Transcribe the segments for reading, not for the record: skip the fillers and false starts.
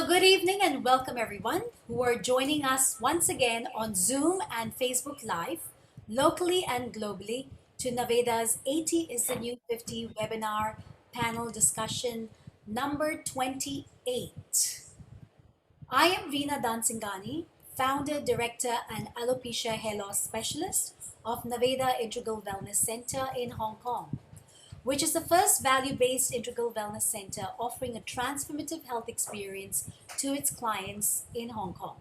Good evening and welcome everyone who are joining us once again on Zoom and Facebook Live, locally and globally, to Naveda's 80 is the New 50 webinar panel discussion number 28. I am Veena Dansingani, founder, director, and alopecia hair loss specialist of Naveda Integral Wellness Center in Hong Kong, which is the first value-based integral wellness center offering a transformative health experience to its clients in Hong Kong.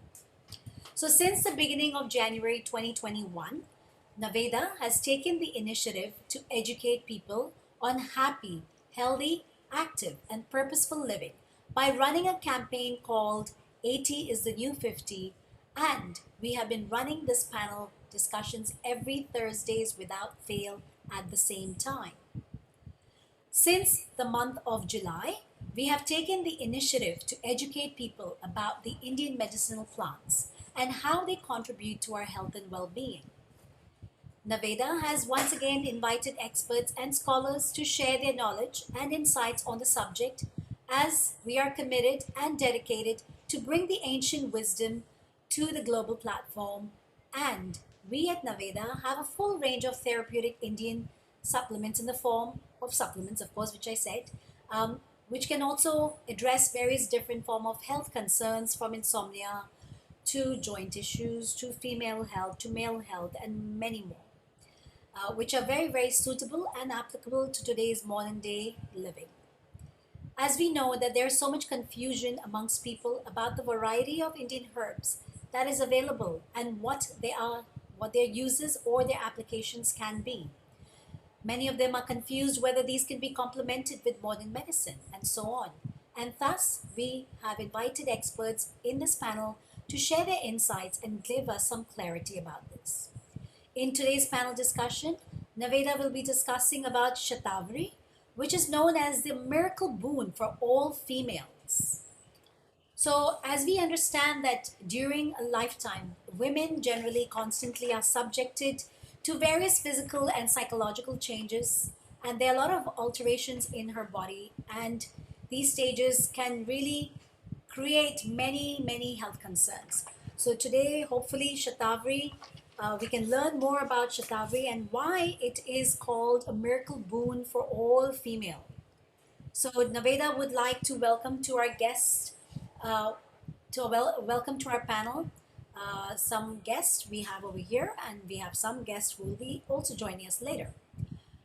So since the beginning of January 2021, Naveda has taken the initiative to educate people on happy, healthy, active, and purposeful living by running a campaign called 80 is the New 50, and we have been running this panel discussions every Thursdays without fail at the same time. Since the month of July, we have taken the initiative to educate people about the Indian medicinal plants and how they contribute to our health and well-being. Naveda has once again invited experts and scholars to share their knowledge and insights on the subject, as we are committed and dedicated to bring the ancient wisdom to the global platform. And we at Naveda have a full range of therapeutic Indian supplements in the form of supplements, of course, which I said, which can also address various different form of health concerns, from insomnia to joint issues to female health to male health and many more, which are very, very suitable and applicable to today's modern day living. As we know that there is so much confusion amongst people about the variety of Indian herbs that is available and what they are, what their uses or their applications can be. Many of them are confused whether these can be complemented with modern medicine and so on. And thus, we have invited experts in this panel to share their insights and give us some clarity about this. In today's panel discussion, Naveda will be discussing about Shatavari, which is known as the miracle boon for all females. So, as we understand that during a lifetime, women generally constantly are subjected to various physical and psychological changes, and there are a lot of alterations in her body, and these stages can really create many, many health concerns. So today, hopefully, Shatavari, we can learn more about Shatavari and why it is called a miracle boon for all female. So Naveda would like to welcome to our guests, welcome to our panel, some guests we have over here, and we have some guests who will be also joining us later.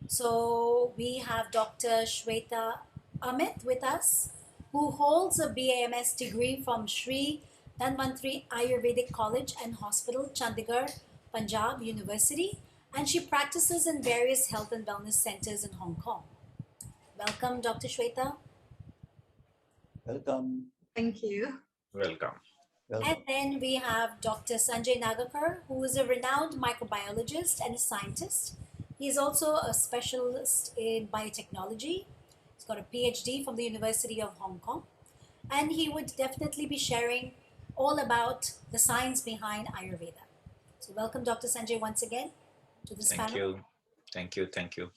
So we have Dr. Shweta Amit with us, who holds a BAMS degree from Sri Dhanvantri Ayurvedic College and Hospital, Chandigarh, Punjab University, and she practices in various health and wellness centers in Hong Kong. Welcome, Dr. Shweta. Welcome. Thank you. Welcome. And then we have Dr. Sanjay Nagakar, who is a renowned microbiologist and a scientist. He is also a specialist in biotechnology. He's got a PhD from the University of Hong Kong. And he would definitely be sharing all about the science behind Ayurveda. So welcome, Dr. Sanjay, once again to this panel. Thank you. Thank you. Thank you.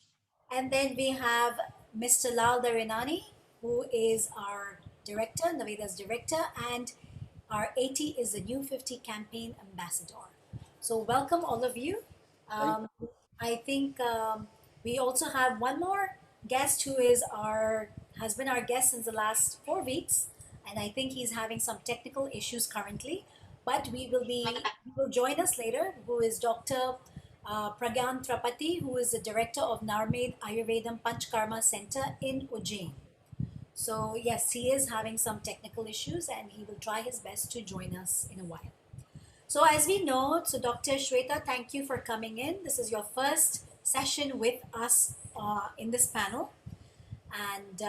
And then we have Mr. Lal Darinani, who is our director, Naveda's director, and our 80 is the New 50 campaign ambassador. So welcome all of you. I think we also have one more guest who has been our guest since the last 4 weeks, and I think he's having some technical issues currently, but he will join us later, who is Dr. Pragyan Trapati, who is the director of Narmed Ayurvedam Panchkarma Center in Ujjain. So yes, he is having some technical issues and he will try his best to join us in a while. So as we know, so Dr. Shweta, thank you for coming in. This is your first session with us in this panel. And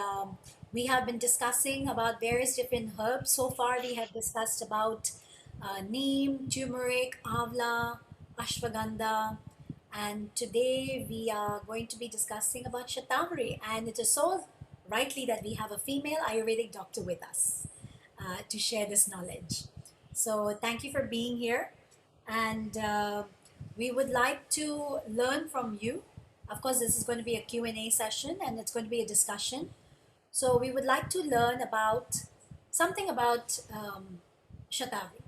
we have been discussing about various different herbs. So far we have discussed about neem, turmeric, avla, ashwagandha. And today we are going to be discussing about Shatavari. And it is so rightly that we have a female Ayurvedic doctor with us to share this knowledge. So thank you for being here. And we would like to learn from you. Of course, this is going to be a Q&A session and it's going to be a discussion. So we would like to learn about something about Shatavari.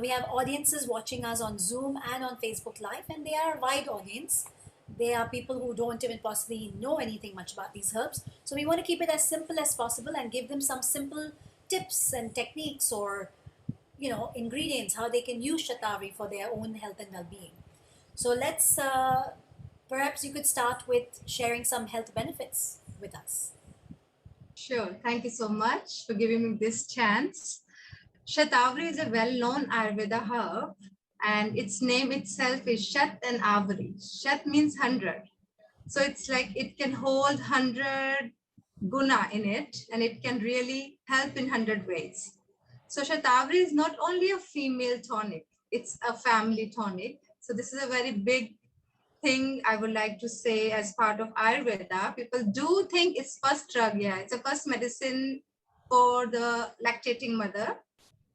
We have audiences watching us on Zoom and on Facebook Live, and they are a wide audience. They are people who don't even possibly know anything much about these herbs. So we want to keep it as simple as possible and give them some simple tips and techniques or ingredients how they can use Shatavari for their own health and well-being. So let's perhaps you could start with sharing some health benefits with us. Sure. Thank you so much for giving me this chance. Shatavari is a well-known Ayurveda herb, and its name itself is Shat and Avari. Shat means 100. So it's like it can hold 100 guna in it, and it can really help in 100 ways. So Shatavari is not only a female tonic, it's a family tonic. So this is a very big thing I would like to say as part of Ayurveda. People do think it's first drug. Yeah, it's a first medicine for the lactating mother.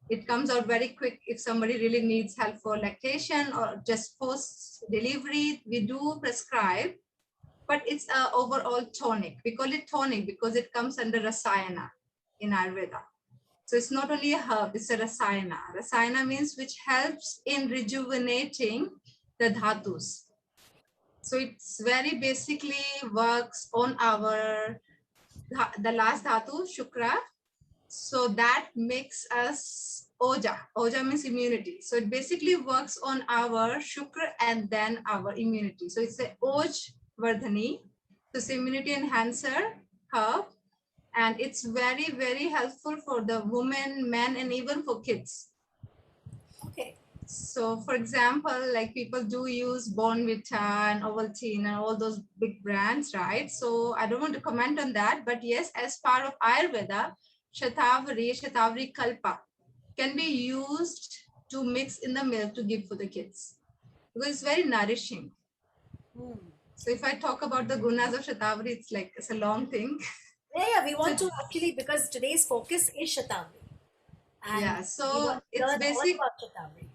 It comes out very quick if somebody really needs help for lactation or just post delivery. We do prescribe, but it's a overall tonic. We call it tonic because it comes under rasayana in Ayurveda. So it's not only a herb, it's a rasayana. Rasayana means which helps in rejuvenating the dhatus. So it's very basically works on our the last dhatu, Shukra. So that makes us Oja. Oja means immunity. So it basically works on our Shukra and then our immunity. So it's a Oj Vardhani. So it's immunity enhancer herb. And it's very, very helpful for the women, men, and even for kids. Okay. So, for example, like people do use Bonvita and Ovaltine and all those big brands, right? So, I don't want to comment on that, but yes, as part of Ayurveda, Shatavari Kalpa can be used to mix in the milk to give for the kids because it's very nourishing. Hmm. So, if I talk about the gunas of Shatavari, it's a long thing. Yeah, we want So, to actually because today's focus is Shatavari, and yeah, we so want to it's learn all basic. about Shatavari.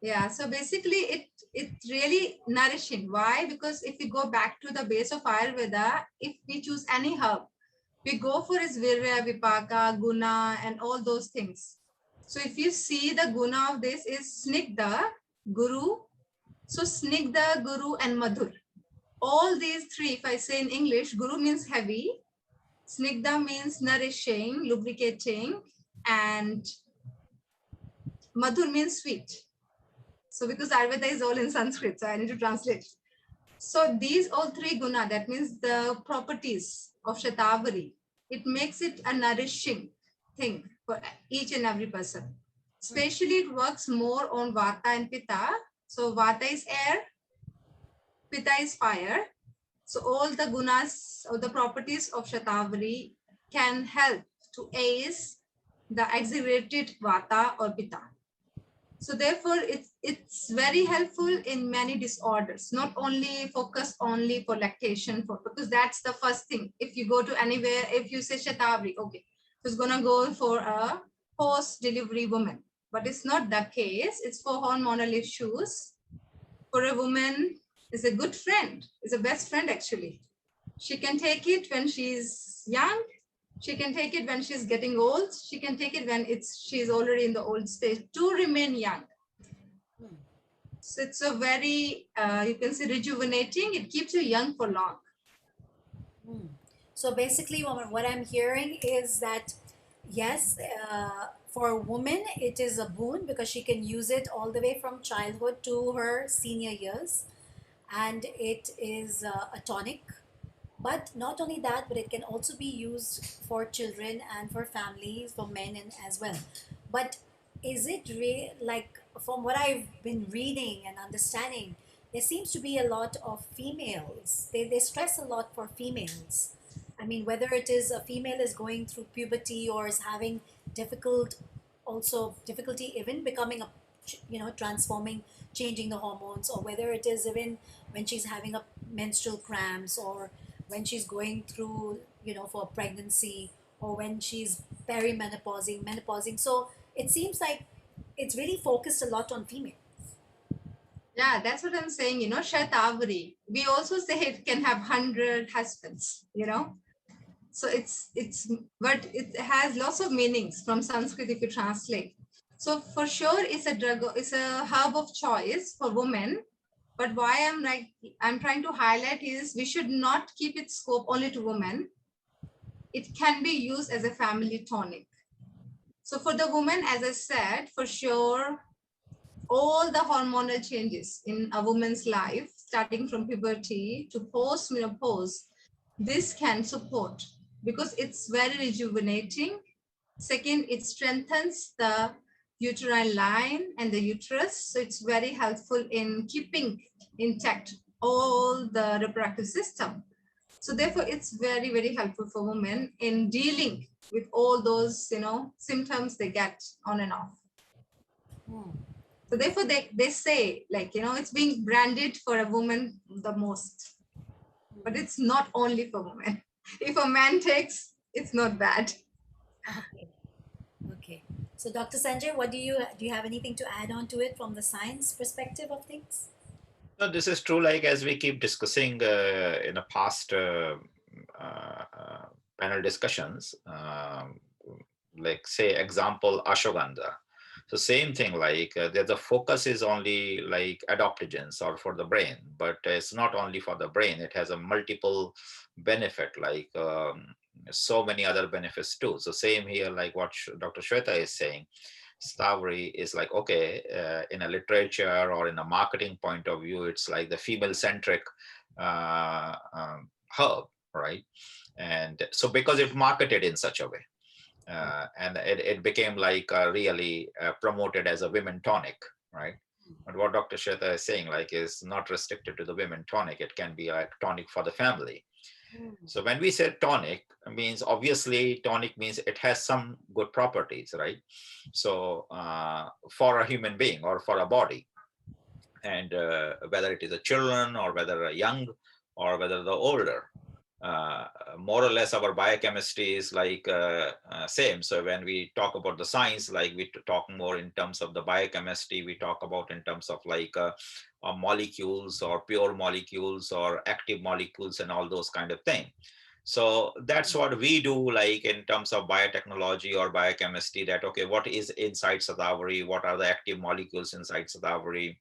Yeah, so basically it's really nourishing. Why? Because if we go back to the base of Ayurveda, if we choose any herb, we go for its virya, vipaka, guna, and all those things. So if you see the guna of this is snigdha, guru. So snigdha, guru, and madhur. All these three, if I say in English, guru means heavy, snigdha means nourishing, lubricating, and madhur means sweet. So because Ayurveda is all in Sanskrit, so I need to translate. So these all three guna, that means the properties of Shatavari, it makes it a nourishing thing for each and every person. Especially it works more on Vata and Pitta. So Vata is air, Pitta is fire. So all the gunas or the properties of Shatavari can help to ease the exaggerated Vata or Pitta. So therefore, it's very helpful in many disorders, not only focus only for lactation, because that's the first thing. If you go to anywhere, if you say Shatavari, okay, so it's gonna go for a post-delivery woman, but it's not the case. It's for hormonal issues. For a woman, is a good friend, is a best friend actually. She can take it when she's young. She can take it when she's getting old. She can take it when she's already in the old stage to remain young. So it's a very, you can say rejuvenating. It keeps you young for long. So basically, what I'm hearing is that yes, for a woman, it is a boon because she can use it all the way from childhood to her senior years, and it is a tonic. But not only that, but it can also be used for children and for families, for men and as well. But is it like from what I've been reading and understanding, there seems to be a lot of females. They stress a lot for females. I mean, whether it is a female is going through puberty or is having difficult, also difficulty even becoming a, transforming, changing the hormones, or whether it is even when she's having a menstrual cramps or when she's going through, for pregnancy or when she's perimenopausing, menopausing. So it seems like it's really focused a lot on female. Yeah, that's what I'm saying. Shatavari. We also say it can have 100 husbands. So but it has lots of meanings from Sanskrit if you translate. So for sure, it's a herb of choice for women. But why I'm trying to highlight is we should not keep its scope only to women. It can be used as a family tonic. So for the woman, as I said, for sure, all the hormonal changes in a woman's life, starting from puberty to post-menopause, this can support because it's very rejuvenating. Second, it strengthens the uterine line and the uterus. So it's very helpful in keeping intact all the reproductive system. So therefore, it's very, very helpful for women in dealing with all those, symptoms they get on and off. Hmm. So therefore, they say, like, it's being branded for a woman the most, but it's not only for women. If a man takes, it's not bad. Okay. Okay. So, Dr. Sanjay, what do you have anything to add on to it from the science perspective of things? No, this is true. Like as we keep discussing in the past panel discussions, like say example ashwagandha. So same thing, like the focus is only like adaptogens or for the brain, but it's not only for the brain. It has a multiple benefit, like so many other benefits too. So same here, like what Dr. Shweta is saying. Shatavari is like, okay, in a literature or in a marketing point of view, it's like the female centric herb, right? And so because it marketed in such a way, and it became like really promoted as a women tonic, right? But what Dr. Shweta is saying, like, is not restricted to the women tonic. It can be like tonic for the family. Hmm. So when we say tonic, means obviously tonic means it has some good properties, right? So for a human being or for a body, and whether it is a children or whether a young or whether the older, uh, more or less our biochemistry is like same. So when we talk about the science, like we talk more in terms of the biochemistry, we talk about in terms of like molecules or pure molecules or active molecules and all those kind of things. So that's what we do, like in terms of biotechnology or biochemistry, that okay, what is inside Shatavari, what are the active molecules inside Shatavari,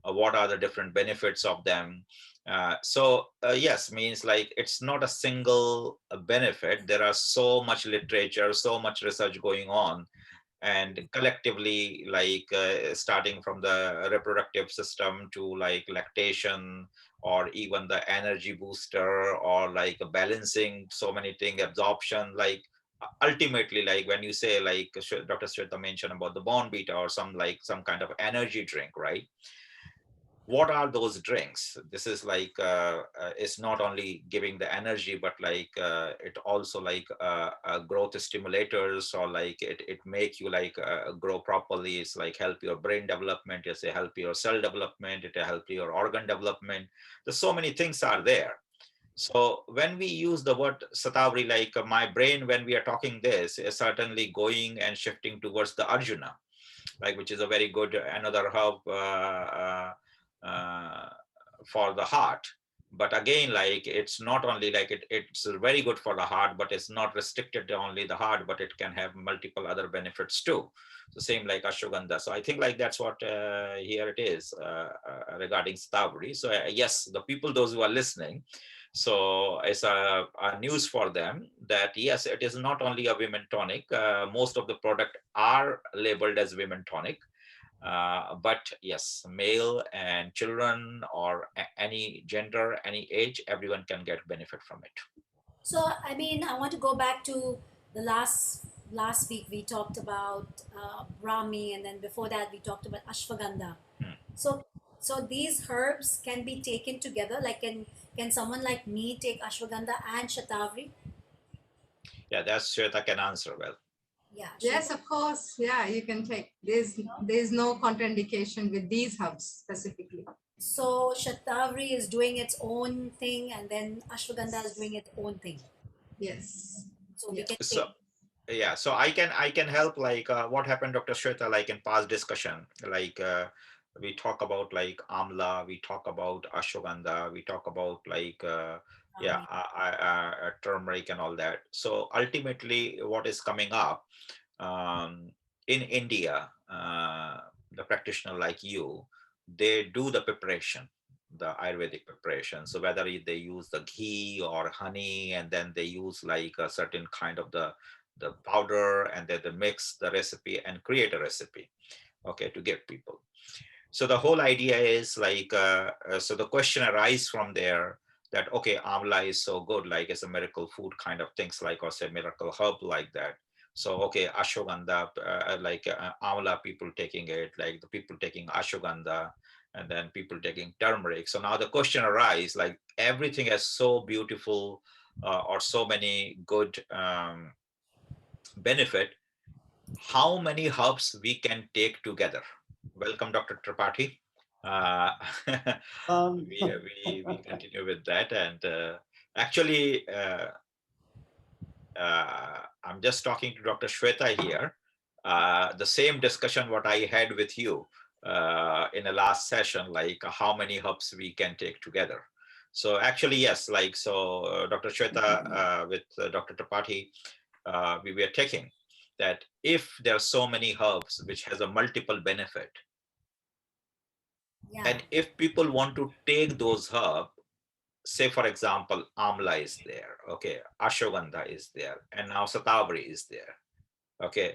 what are the different benefits of them. Yes, means like it's not a single benefit. There are so much literature, so much research going on, and collectively, like starting from the reproductive system to like lactation, or even the energy booster, or like balancing so many things, absorption, like ultimately, like when you say like Dr. Shweta mentioned about the bone beta or some like some kind of energy drink, right? What are those drinks? This is like it's not only giving the energy, but like it also like growth stimulators, or like it make you like grow properly. It's like help your brain development, it's a help your cell development, it help your organ development. There's so many things are there. So when we use the word Shatavari, like my brain, when we are talking this, is certainly going and shifting towards the Arjuna, like which is a very good another herb uh, for the heart. But again, like it's not only like it's very good for the heart, but it's not restricted to only the heart, but it can have multiple other benefits too. So same like ashwagandha. So I think like that's what here it is regarding Shatavari. So yes, the people, those who are listening, so it's a news for them that yes, it is not only a women tonic. Most of the product are labeled as women tonic, but yes, male and children or any gender, any age, everyone can get benefit from it. So, I mean, I want to go back to the last week we talked about Brahmi, and then before that we talked about ashwagandha. Hmm. So, so these herbs can be taken together. Like, can someone like me take ashwagandha and shatavari? Yeah, that's Shweta can answer well. Yeah, Yes, Shweta. of course. Yeah, you can take. There's no contraindication with these herbs specifically. So shatavari is doing its own thing, and then ashwagandha is doing its own thing. Yes. So we Yeah. can So take. yeah, so I can help, like what happened, Dr. Shweta, like in past discussion, like we talk about like amla, we talk about ashwagandha, we talk about like yeah, Brahmi. turmeric and all that. So ultimately, what is coming up in India, the practitioner like you, they do the preparation, the Ayurvedic preparation. So whether they use the ghee or honey, and then they use like a certain kind of the powder, and then they mix the recipe and create a recipe, okay, to give people. So the whole idea is like, so the question arises from there that, okay, amla is so good, like it's a miracle food kind of things, like, or say miracle herb like that. So, okay, ashwagandha, like amla, people taking it, like the people taking ashwagandha, and then people taking turmeric. So now the question arises, like everything has so beautiful or so many good benefit, how many herbs we can take together? Welcome, Dr. Tripathi. Uh, Um, we continue with that, and actually, I'm just talking to Dr. Shweta here. The same discussion what I had with you in the last session, like how many herbs we can take together. So actually, yes, like so, Dr. Shweta with Dr. Tripathi, we were taking that if there are so many herbs which has a multiple benefit, Yeah. and if people want to take those herbs, say for example, amla is there, okay, ashwagandha is there, and now Shatavari is there, okay,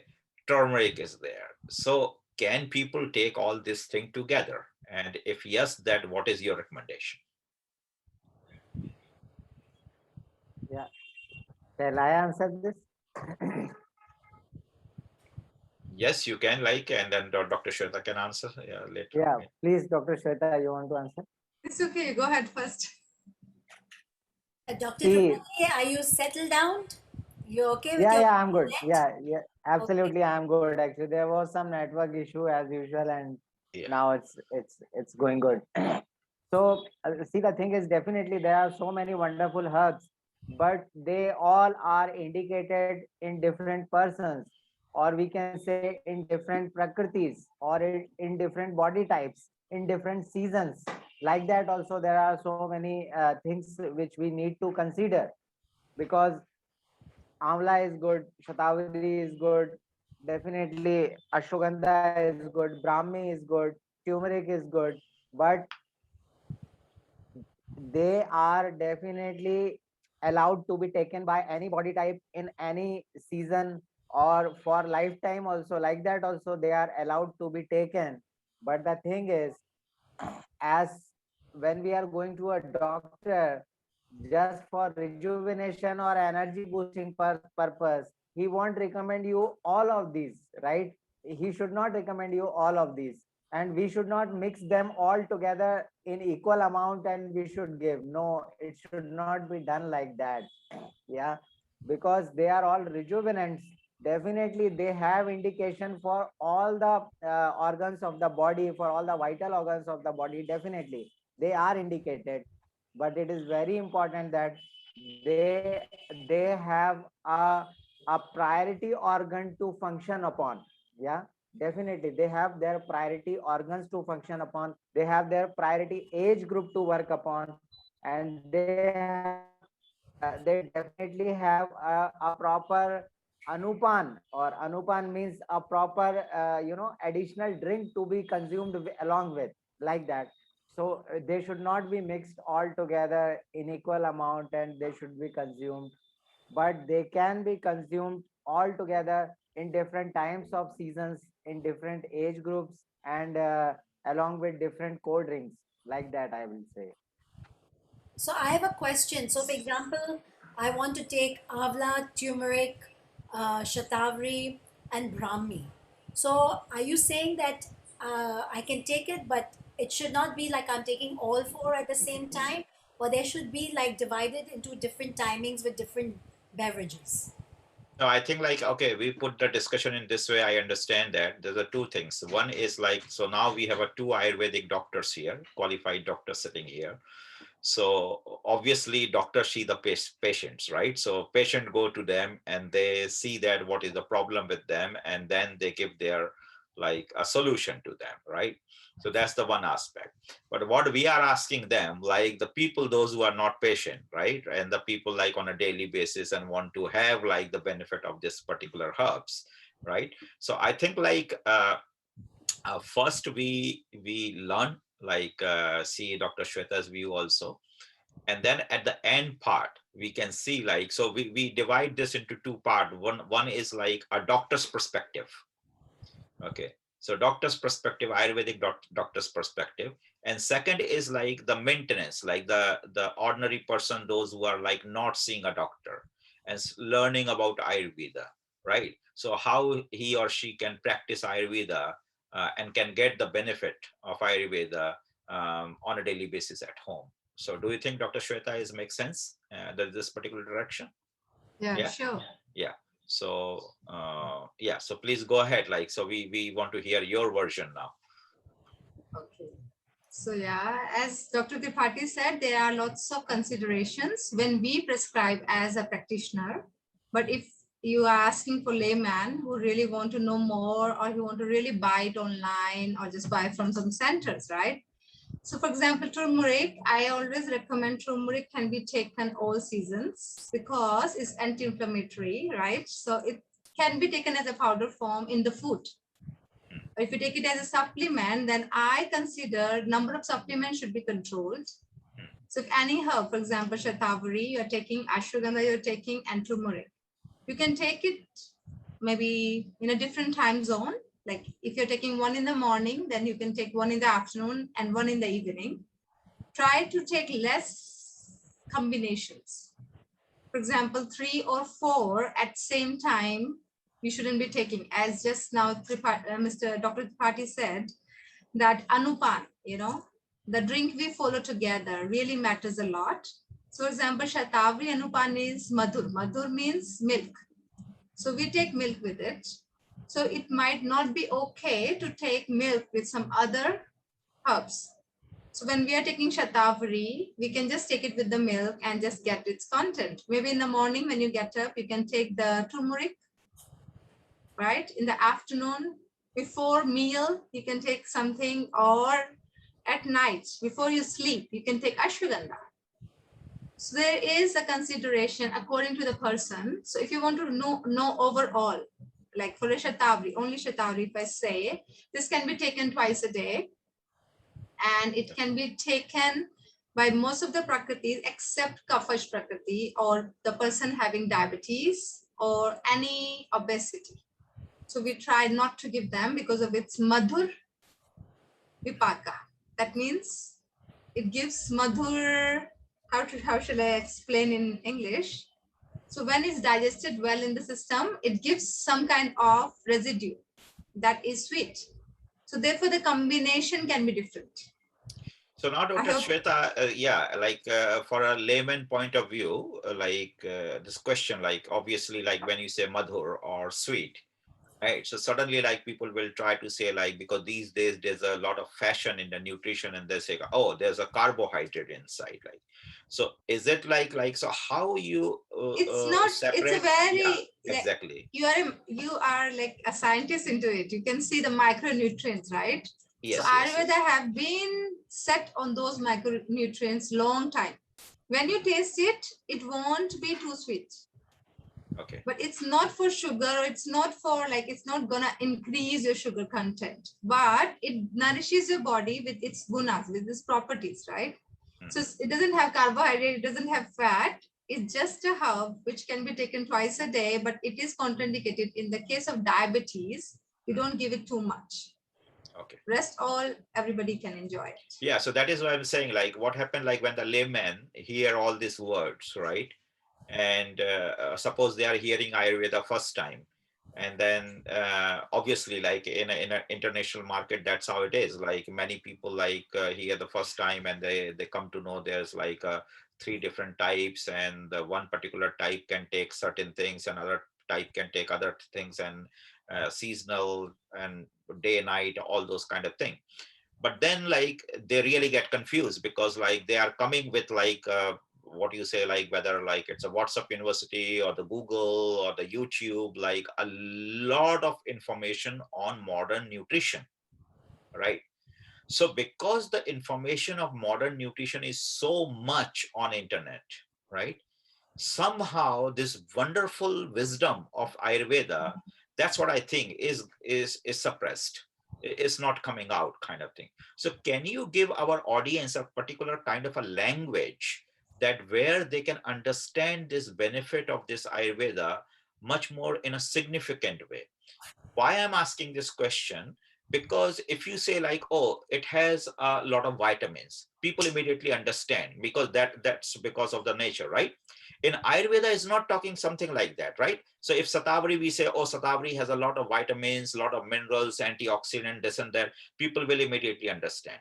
turmeric is there. So can people take all this thing together? And if yes, that what is your recommendation? yeah. Shall I answer this? Yes, you can, like, and then Dr. Shweta can answer, yeah, later. Yeah, please, Dr. Shweta, you want to answer? It's okay. Go ahead first. Dr. See, Tripathi, are you settled down? You okay with yeah, your yeah, I'm good. net? Yeah, Okay. absolutely, I'm good. Actually, there was some network issue as usual, and Yeah. now it's going good. So, see, the thing is, definitely there are so many wonderful herbs, but they all are indicated in different persons, or we can say in different prakritis, or in different body types, in different seasons. Like that, also there are so many things which we need to consider, because Amla is good, Shatavari is good, definitely Ashwagandha is good, Brahmi is good, turmeric is good, but they are definitely allowed to be taken by any body type in any season or for lifetime also. Like that also they are allowed to be taken. But the thing is, as when we are going to a doctor just for rejuvenation or energy boosting purpose, he won't recommend you all of these, right? He should not recommend you all of these, and we should not mix them all together in equal amount and we should give. No, it should not be done like that. Yeah, because they are all rejuvenants. Definitely they have indication for all the organs of the body, for all the vital organs of the body. Definitely they are indicated, but it is very important that they have a priority organ to function upon. Yeah, definitely they have their priority organs to function upon, they have their priority age group to work upon, and they definitely have a proper anupan, or anupan means a proper additional drink to be consumed along with, like that. So they should not be mixed all together in equal amount and they should be consumed, but they can be consumed all together in different times of seasons, in different age groups, and along with different cold drinks, like that I will say. So I have a question. So, for example, I want to take Avla, turmeric, Shatavari, and Brahmi. So, are you saying that I can take it, but it should not be like I'm taking all four at the same time, or there should be like divided into different timings with different beverages? No, I think like, okay, we put the discussion in this way. I understand that there's a two things. One is like, so now we have a two Ayurvedic doctors here, qualified doctors sitting here. So obviously doctors see the patients, right? So patient go to them and they see that what is the problem with them, and then they give their like a solution to them, right? So that's the one aspect. But what we are asking them, like the people, those who are not patient, right, and the people like on a daily basis and want to have like the benefit of this particular herbs, right? So I think like first we learn like see Dr. Shweta's view also, and then at the end part we can see like, so we divide this into two part. One is like a doctor's perspective. Okay, so doctor's perspective, Ayurvedic doctor's perspective, and second is like the maintenance, like the ordinary person, those who are like not seeing a doctor and learning about Ayurveda, right? So how he or she can practice Ayurveda and can get the benefit of Ayurveda on a daily basis at home. So do you think, Dr. Shweta, is make sense that this particular direction? Yeah, Yeah. sure. Yeah. So yeah, so please go ahead. Like, so we want to hear your version now. Okay. So yeah, as Dr. Tripathi said, there are lots of considerations when we prescribe as a practitioner. But if you are asking for layman who really want to know more, or who want to really buy it online or just buy from some centers, right? So for example, turmeric, I always recommend turmeric can be taken all seasons because it's anti-inflammatory, right? So it can be taken as a powder form in the food. If you take it as a supplement, then I consider number of supplements should be controlled. So if any herb, for example, Shatavari, you're taking ashwagandha, you're taking and turmeric, you can take it maybe in a different time zone. Like if you're taking one in the morning, then you can take one in the afternoon and one in the evening. Try to take less combinations. For example, 3 or 4 at same time, you shouldn't be taking. As just now, Mr. Dr. Tripathi said, that anupan, the drink we follow together really matters a lot. So, for example, Shatavari anupan is madhur. Madhur means milk. So we take milk with it. So it might not be okay to take milk with some other herbs. So when we are taking Shatavari, we can just take it with the milk and just get its content. Maybe in the morning when you get up, you can take the turmeric, right? In the afternoon, before meal, you can take something, or at night, before you sleep, you can take ashwagandha. So there is a consideration according to the person. So if you want to know overall, like for a Shatavari, only Shatavari, if I say, this can be taken twice a day, and it can be taken by most of the prakritis except Kafash prakriti, or the person having diabetes or any obesity. So we try not to give them because of its madhur vipaka. That means it gives madhur, how shall I explain in English? So when it's digested well in the system, it gives some kind of residue that is sweet. So therefore the combination can be different. So now, I Dr. hope. Shweta, yeah, like for a layman point of view, this question, like obviously, like when you say madhur or sweet, right? So suddenly, like people will try to say, like, because these days there's a lot of fashion in the nutrition, and they say, oh, there's a carbohydrate inside, like. So is it like so? How you It's not, it's a separate? Yeah, very, like, exactly. you are like a scientist into it. You can see the micronutrients, right? So Yes, yes, Ayurveda yes. have been set on those micronutrients long time. When you taste it, it won't be too sweet. Okay. But it's not for sugar, or it's not for, like, it's not gonna increase your sugar content, but it nourishes your body with its gunas, with its properties, right? So it doesn't have carbohydrate, it doesn't have fat. It's just a herb which can be taken twice a day, but it is contraindicated in the case of diabetes. You don't give it too much. Okay. Rest all, everybody can enjoy it. Yeah, so that is what I'm saying. Like, what happened, like when the laymen hear all these words, right? And suppose they are hearing Ayurveda first time, and then obviously, like in an international market, that's how it is. Like many people like hear the first time, and they come to know there's like 3 different types, and the one particular type can take certain things, another type can take other things, and seasonal and day night, all those kind of things. But then like they really get confused, because like they are coming with like what you say, like whether like it's a WhatsApp University or the Google or the YouTube, like a lot of information on modern nutrition, right? So because the information of modern nutrition is so much on internet, right? Somehow this wonderful wisdom of Ayurveda, that's what I think is suppressed. It's not coming out, kind of thing. So can you give our audience a particular kind of a language that where they can understand this benefit of this Ayurveda much more in a significant way? Why I'm asking this question, because if you say like, oh, it has a lot of vitamins, people immediately understand, because that's because of the nature, right? In Ayurveda is not talking something like that, right? So if Shatavari, we say, oh, Shatavari has a lot of vitamins, a lot of minerals, antioxidant, this and that, people will immediately understand.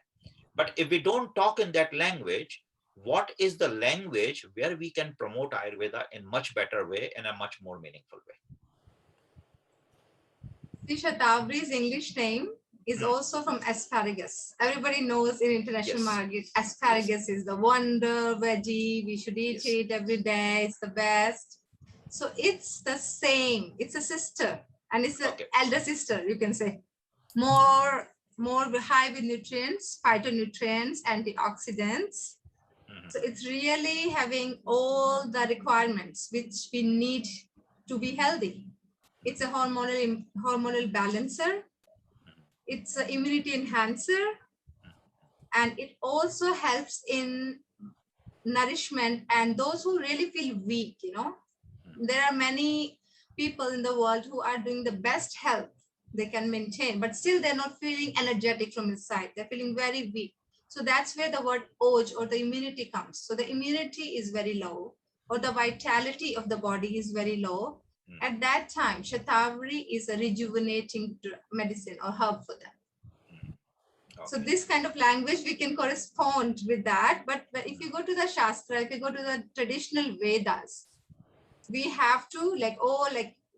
But if we don't talk in that language, what is the language where we can promote Ayurveda in much better way, in a much more meaningful way? See, Shatabari's English name is also from asparagus. Everybody knows in international Yes. market, asparagus is the wonder veggie. We should eat it every day. It's the best. So it's the same. It's a sister, and it's an elder sister, you can say. More high with nutrients, phytonutrients, antioxidants. So it's really having all the requirements which we need to be healthy. It's a hormonal balancer. It's an immunity enhancer. And it also helps in nourishment. And those who really feel weak, there are many people in the world who are doing the best health they can maintain, but still they're not feeling energetic from inside. They're feeling very weak. So that's where the word oj or the immunity comes. So the immunity is very low, or the vitality of the body is very low. At that time, Shatavari is a rejuvenating medicine or herb for them. So this kind of language, we can correspond with that. But if you go to the Shastra, if you go to the traditional Vedas, we have to like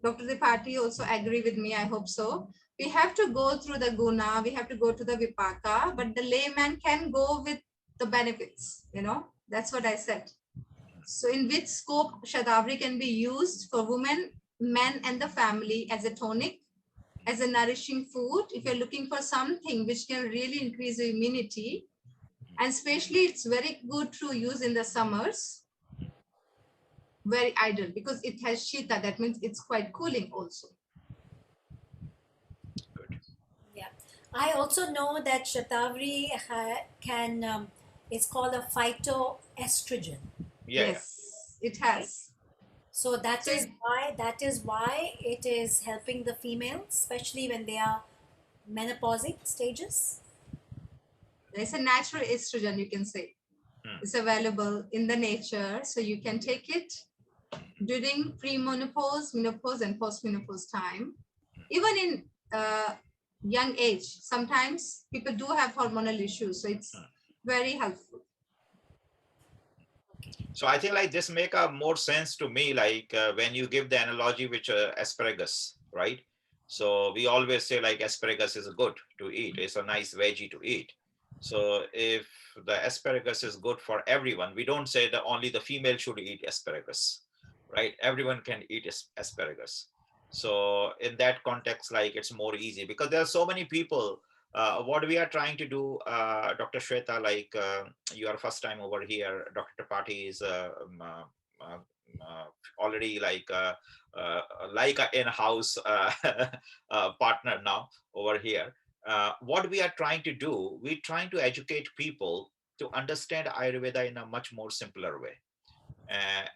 Dr. Tripathi also agree with me, I hope so. We have to go through the guna, we have to go to the vipaka, but the layman can go with the benefits, that's what I said. So in which scope Shatavari can be used for women, men, and the family as a tonic, as a nourishing food, if you're looking for something which can really increase your immunity. And especially it's very good to use in the summers, very ideal, because it has shita, that means it's quite cooling also. Good. Yeah, I also know that Shatavari it's called a phytoestrogen. Yes, it has. So that is why it is helping the females, especially when they are menopausal stages. It's a natural estrogen, you can say. It's available in the nature, so you can take it during premenopause, menopause, and postmenopause time. Even in young age, sometimes people do have hormonal issues, so it's very helpful. So I think like this make a more sense to me, like when you give the analogy with asparagus, right? So we always say like asparagus is good to eat. It's a nice veggie to eat. So if the asparagus is good for everyone, we don't say that only the female should eat asparagus, right? Everyone can eat asparagus. So in that context, like it's more easy because there are so many people. What we are trying to do, Dr. Shweta, like you are first time over here. Dr. Tripathi is already like an in-house partner now over here. What we are trying to do, we're trying to educate people to understand Ayurveda in a much more simpler way.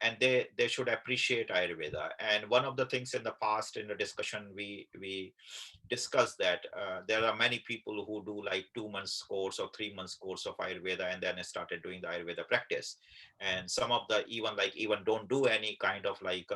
And they should appreciate Ayurveda. And one of the things in the past in the discussion we discussed that there are many people who do like 2 months course or 3 months course of Ayurveda and then started doing the Ayurveda practice. And some of the even don't do any kind of like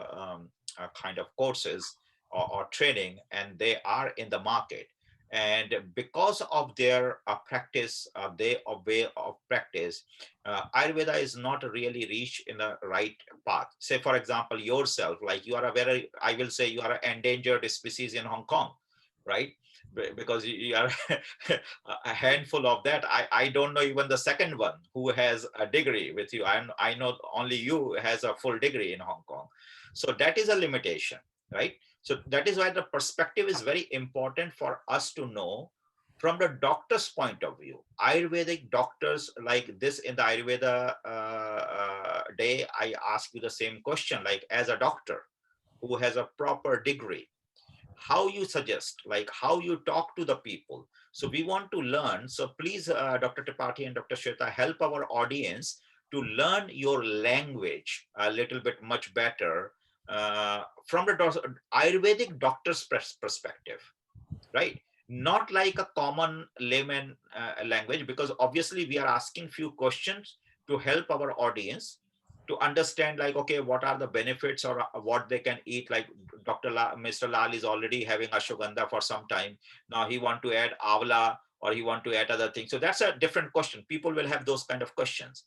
kind of courses or training, and they are in the market. And because of their practice, their way of practice, Ayurveda is not really reached in the right path. Say, for example, yourself, like you are a very, I will say you are an endangered species in Hong Kong. right? Because you are a handful of that. I don't know even the second one who has a degree with you. I know only you has a full degree in Hong Kong. So that is a limitation, right? So that is why the perspective is very important for us to know from the doctor's point of view. Ayurvedic doctors, like this in the Ayurveda day, I ask you the same question, like as a doctor who has a proper degree, how you suggest, like how you talk to the people. So we want to learn. So please, Dr. Tripathi and Dr. Shweta, help our audience to learn your language a little bit much better from the Ayurvedic doctor's perspective, right? Not like a common layman language, because obviously we are asking few questions to help our audience to understand, like, okay, what are the benefits, or what they can eat. Like Mr. Lal is already having ashwagandha for some time. Now he want to add avla, or he want to add other things. So that's a different question. People will have those kind of questions.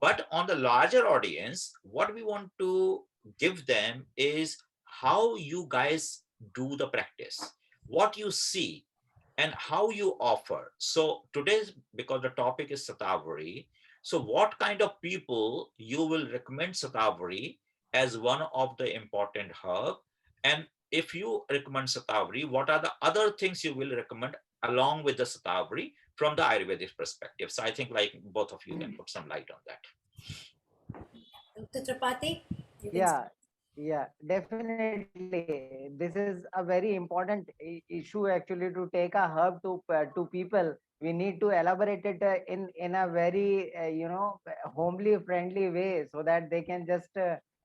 But on the larger audience, what we want to give them is how you guys do the practice, what you see, and how you offer. So today's, because the topic is Shatavari, so what kind of people you will recommend Shatavari as one of the important herb? And if you recommend Shatavari, what are the other things you will recommend along with the Shatavari from the Ayurvedic perspective? So I think like both of you can put some light on that. Dr. Tripathi, you can Yeah, start. yeah, definitely. This is a very important issue actually, to take a herb to people. We need to elaborate it in a very homely, friendly way, so that they can just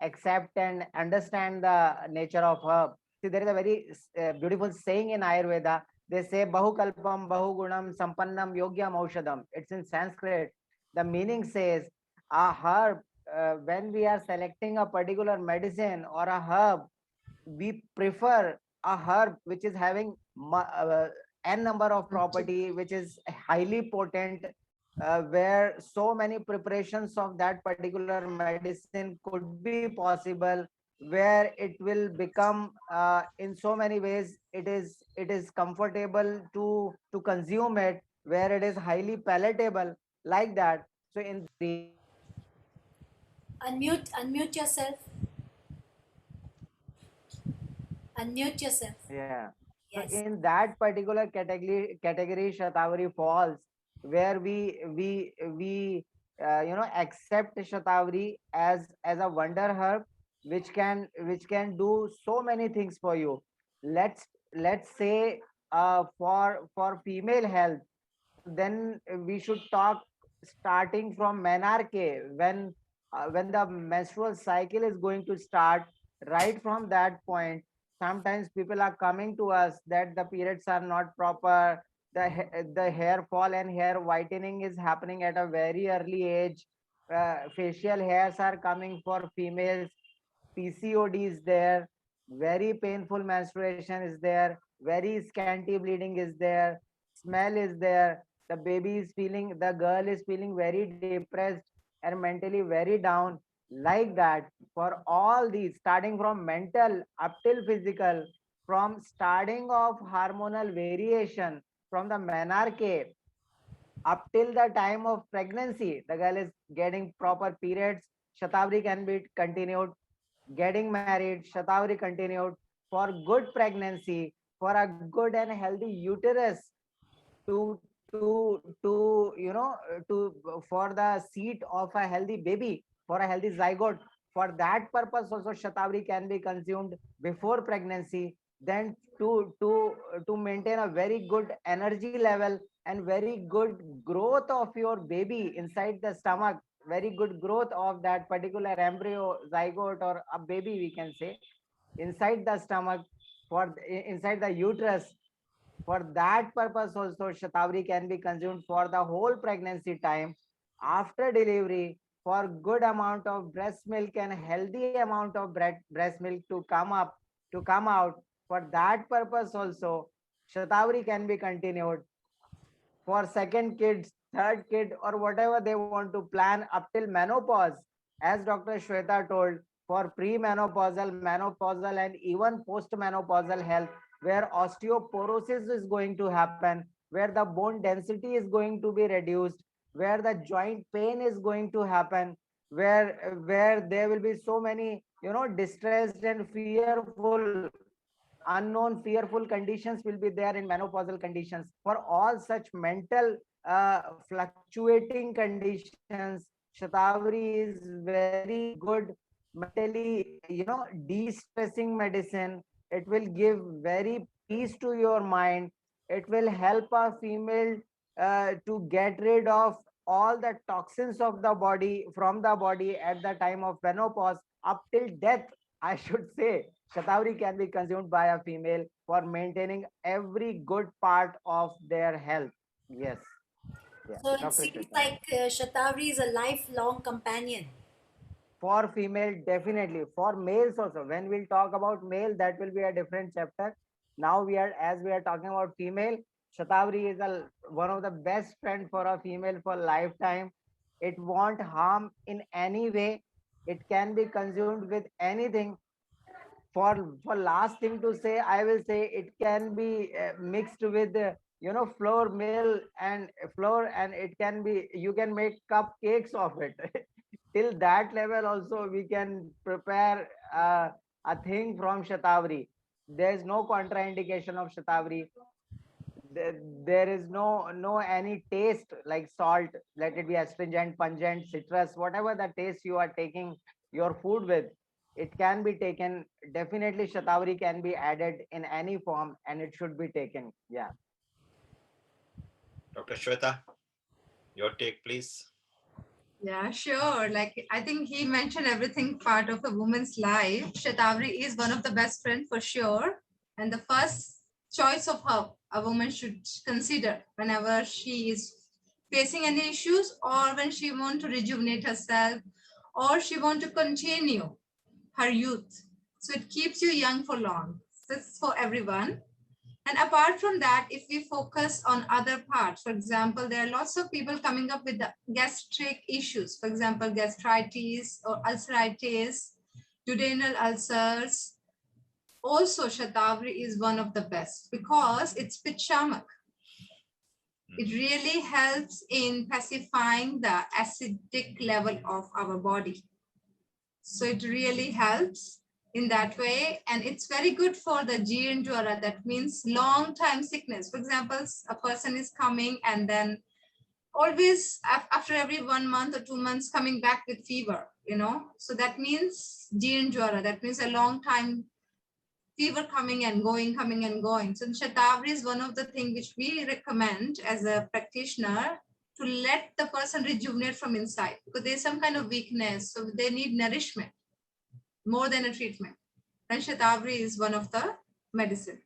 accept and understand the nature of herb. See, there is a very beautiful saying in Ayurveda. They say Bahukalpam Bahugunam Sampannam Yogyam Aushadam. It's in Sanskrit. The meaning says a herb, when we are selecting a particular medicine or a herb, we prefer a herb which is having n number of property, which is highly potent, where so many preparations of that particular medicine could be possible, where it will become in so many ways it is comfortable to consume it, where it is highly palatable, like that. So in that particular Unmute yourself. Unmute yourself. yeah. So Yes. in that particular category Shatavari falls, where we accept Shatavari as a wonder herb, which can do so many things for you. Let's say for female health. So then we should talk starting from menarche, when the menstrual cycle is going to start. Right from that point, sometimes people are coming to us that the periods are not proper, the hair fall and hair whitening is happening at a very early age, facial hairs are coming for females, PCOD is there, very painful menstruation is there, very scanty bleeding is there, smell is there, the baby is feeling, the girl is feeling very depressed and mentally very down, like that. For all these, starting from mental up till physical, from starting of hormonal variation, from the menarche up till the time of pregnancy, the girl is getting proper periods, Shatavari can be continued. Getting married, Shatavari continued. For good pregnancy, for a good and healthy uterus, for the seat of a healthy baby, for a healthy zygote. For that purpose also Shatavari can be consumed before pregnancy. Then to maintain a very good energy level and very good growth of your baby inside the stomach, very good growth of that particular embryo, zygote, or a baby, we can say, inside the stomach, inside the uterus. For that purpose also Shatavari can be consumed for the whole pregnancy time. After delivery, for good amount of breast milk and healthy amount of breast milk to come out. For that purpose also Shatavari can be continued. For second kids, third kid, or whatever they want to plan up till menopause. As Dr. Shweta told, for premenopausal, menopausal, and even postmenopausal health, where osteoporosis is going to happen, where the bone density is going to be reduced, where the joint pain is going to happen, where there will be so many, distressed and fearful, unknown fearful conditions will be there in menopausal conditions. For all such mental fluctuating conditions, Shatavari is very good mentally, de-stressing medicine. It will give very peace to your mind. It will help a female to get rid of all the toxins of the body from the body at the time of menopause up till death. I should say Shatavari can be consumed by a female for maintaining every good part of their health. Yes. Yeah, So it Dr. seems Shweta. like Shatavari is a lifelong companion. For female, definitely. For males also. When we'll talk about male, that will be a different chapter. Now as we are talking about female, Shatavari is one of the best friend for a female for lifetime. It won't harm in any way. It can be consumed with anything. For last thing to say, I will say it can be mixed with flour mill and flour, and it can be, you can make cupcakes of it. Till that level also we can prepare a thing from Shatavari. There is no contraindication of Shatavari. There is no any taste like salt, let it be astringent, pungent, citrus, whatever the taste you are taking your food with, it can be taken. Definitely Shatavari can be added in any form, and it should be taken. Yeah. Dr. Shweta, your take, please. Yeah, sure. Like I think he mentioned everything part of a woman's life. Shatavari is one of the best friend for sure. And the first choice of herb a woman should consider whenever she is facing any issues, or when she want to rejuvenate herself, or she want to continue her youth. So it keeps you young for long. So it's for everyone. And apart from that, if we focus on other parts, for example, there are lots of people coming up with the gastric issues, for example, gastritis or ulceritis, duodenal ulcers. Also, Shatavari is one of the best because it's pitchamak. It really helps in pacifying the acidic level of our body. So it really helps in that way. And it's very good for the Jeevan Jwara, that means long time sickness. For example, a person is coming and then always after every 1 month or 2 months coming back with fever, So that means Jeevan Jwara, that means a long time fever coming and going, coming and going. So Shatavari is one of the things which we recommend as a practitioner to let the person rejuvenate from inside, because there's some kind of weakness. So they need nourishment more than a treatment. And Shatavari is one of the medicine.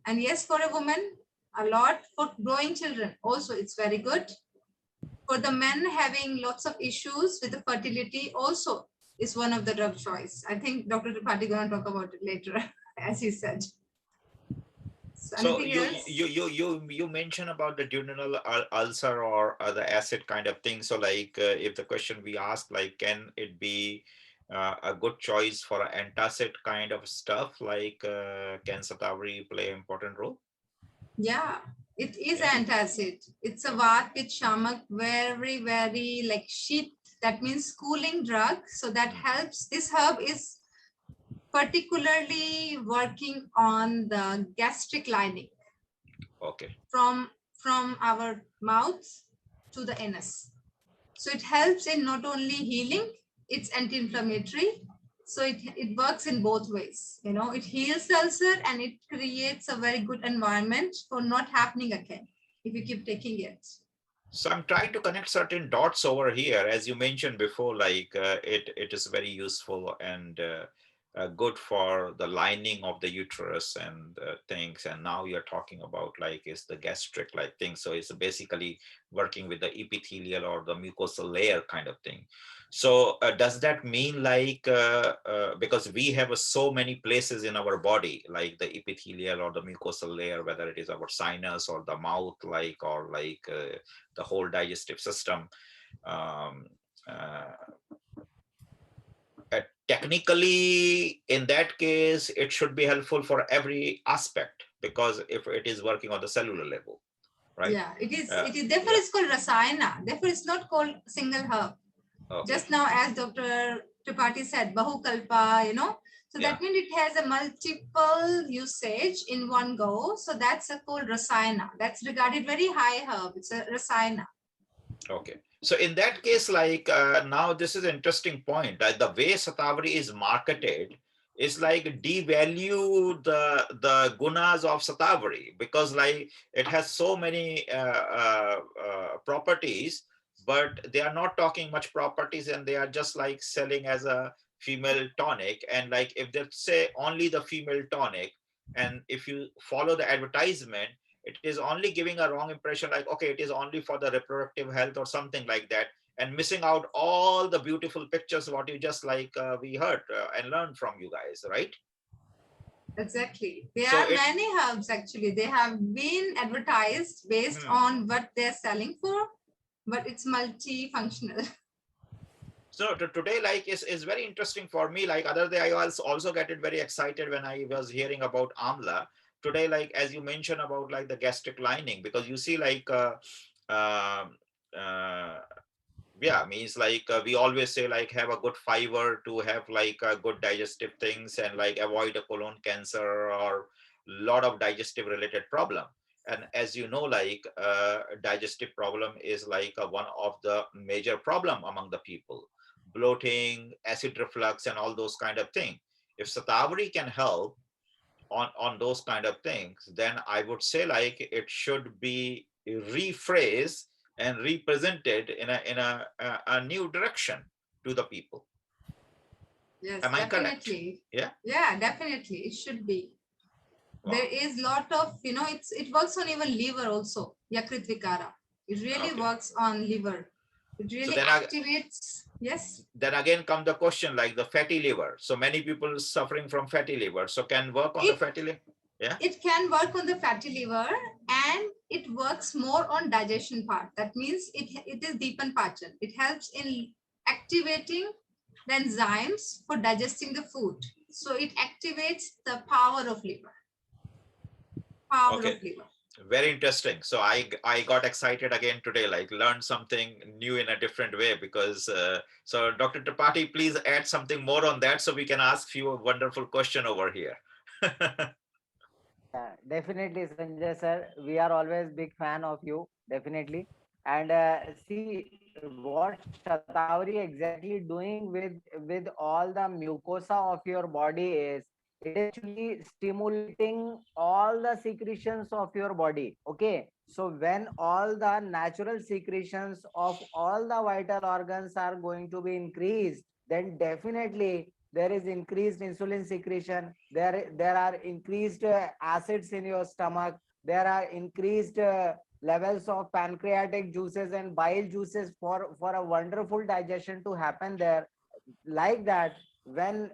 And yes, for a woman, a lot. For growing children, also it's very good. For the men having lots of issues with the fertility, also is one of the drug choice. I think Dr. Tripathi going to talk about it later, as he said. So So anything else? you mentioned about the duodenal ulcer or the acid kind of thing. So like if the question we asked, like, can it be a good choice for an antacid kind of stuff? Like can Shatavari play an important role? Yeah, it is Yeah. antacid. It's a vat with shamak, very, very like sheet. That means cooling drug. So that helps. This herb is particularly working on the gastric lining Okay. from our mouth to the anus. So it helps in not only healing, it's anti-inflammatory. So it works in both ways. It heals the ulcer and it creates a very good environment for not happening again if you keep taking it. So I'm trying to connect certain dots over here, as you mentioned before, like it is very useful and good for the lining of the uterus and things. And now you're talking about like is the gastric like thing. So it's basically working with the epithelial or the mucosal layer kind of thing. So does that mean like because we have so many places in our body, like the epithelial or the mucosal layer, whether it is our sinus or the mouth, like or like the whole digestive system. Um, uh, Technically, in that case, it should be helpful for every aspect. because if it is working on the cellular level, right? Yeah, it is. Uh, It is. Therefore, yeah. it's called rasayana. Therefore, it's not called single herb. Okay. Just now, as Dr. Tripathi said, bahukalpa, So Yeah. that means it has a multiple usage in one go. So that's a called rasayana. That's regarded very high herb. It's a rasayana. Okay. So in that case, like now this is an interesting point. The way Shatavari is marketed is like devalue the gunas of Shatavari, because like it has so many properties, but they are not talking much properties, and they are just like selling as a female tonic. And like if they say only the female tonic, and if you follow the advertisement, it is only giving a wrong impression, like okay, it is only for the reproductive health or something like that, and missing out all the beautiful pictures what you just like we heard and learned from you guys, right? Exactly. There So are it many herbs actually. They have been advertised based hmm. on what they're selling for, but it's multifunctional. So today like is very interesting for me. Like other day I also get it very excited when I was hearing about amla. Today, like as you mentioned about like the gastric lining, because you see like uh, uh, yeah, means like we always say like have a good fiber to have like good digestive things, and like avoid a colon cancer or lot of digestive related problem. And as you know, like digestive problem is like one of the major problem among the people, bloating, acid reflux, and all those kind of things. If Satavari can help on those kind of things, then I would say like it should be rephrased and represented in a new direction to the people. Yes, Am I correct? definitely. Yeah. Yeah, definitely. It should be. There Wow. is lot of, it works on even liver also. Yakrit Vikara. It really Okay. works on liver. It So really then activates. Yes. then again come the question like the fatty liver. So many people suffering from fatty liver. So can work on the It fatty liver. Yeah. it can work on the fatty liver, and it works more on digestion part. That means it is Deepan Pachan. It helps in activating the enzymes for digesting the food. So it activates the power of liver. Power Okay. of liver. Very interesting. So I got excited again today, like learned something new in a different way, because so Dr. Tripathi, please add something more on that so we can ask you a wonderful question over here. Yeah, definitely, Sanjay sir. We are always big fan of you, definitely. And see what Shatavari exactly doing with all the mucosa of your body is, it is actually stimulating all the secretions of your body. Okay, so when all the natural secretions of all the vital organs are going to be increased, then definitely there is increased insulin secretion, there are increased acids in your stomach, there are increased levels of pancreatic juices and bile juices for a wonderful digestion to happen there. Like that, when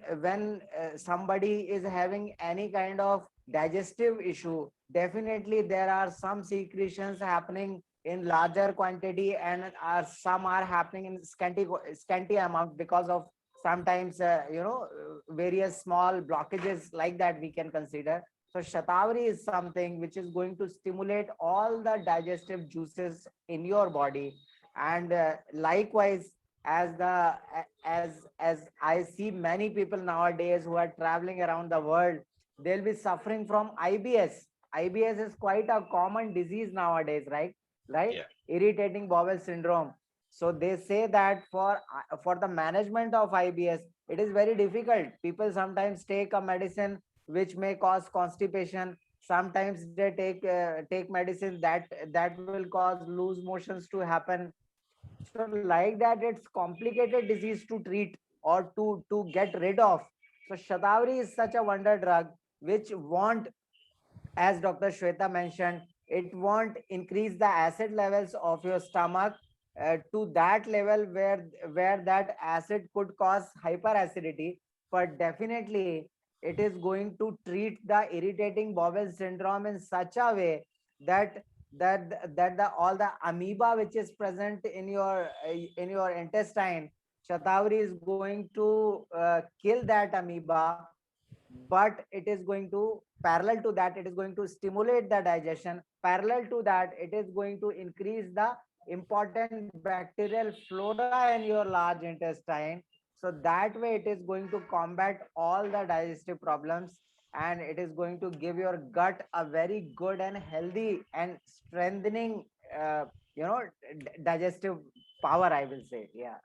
somebody is having any kind of digestive issue, definitely there are some secretions happening in larger quantity, and some are happening in scanty amount because of sometimes various small blockages, like that we can consider. So Shatavari is something which is going to stimulate all the digestive juices in your body. And likewise, as the as I see many people nowadays who are traveling around the world, they'll be suffering from IBS. IBS is quite a common disease nowadays, right? Right? Yeah. Irritating bowel syndrome. So they say that for the management of IBS, it is very difficult. People sometimes take a medicine which may cause constipation. Sometimes they take medicine that will cause loose motions to happen. So like that, it's complicated disease to treat or to get rid of. So Shatavari is such a wonder drug which won't, as Dr. Shweta mentioned, it won't increase the acid levels of your stomach to that level where that acid could cause hyperacidity, but definitely it is going to treat the irritating bowel syndrome in such a way that that the all the amoeba which is present in your intestine, Shatavari is going to kill that amoeba, but it is going to parallel to that, it is going to stimulate the digestion. Parallel to that, it is going to increase the important bacterial flora in your large intestine. So that way, it is going to combat all the digestive problems, and it is going to give your gut a very good and healthy and strengthening, digestive power, I will say. Yeah.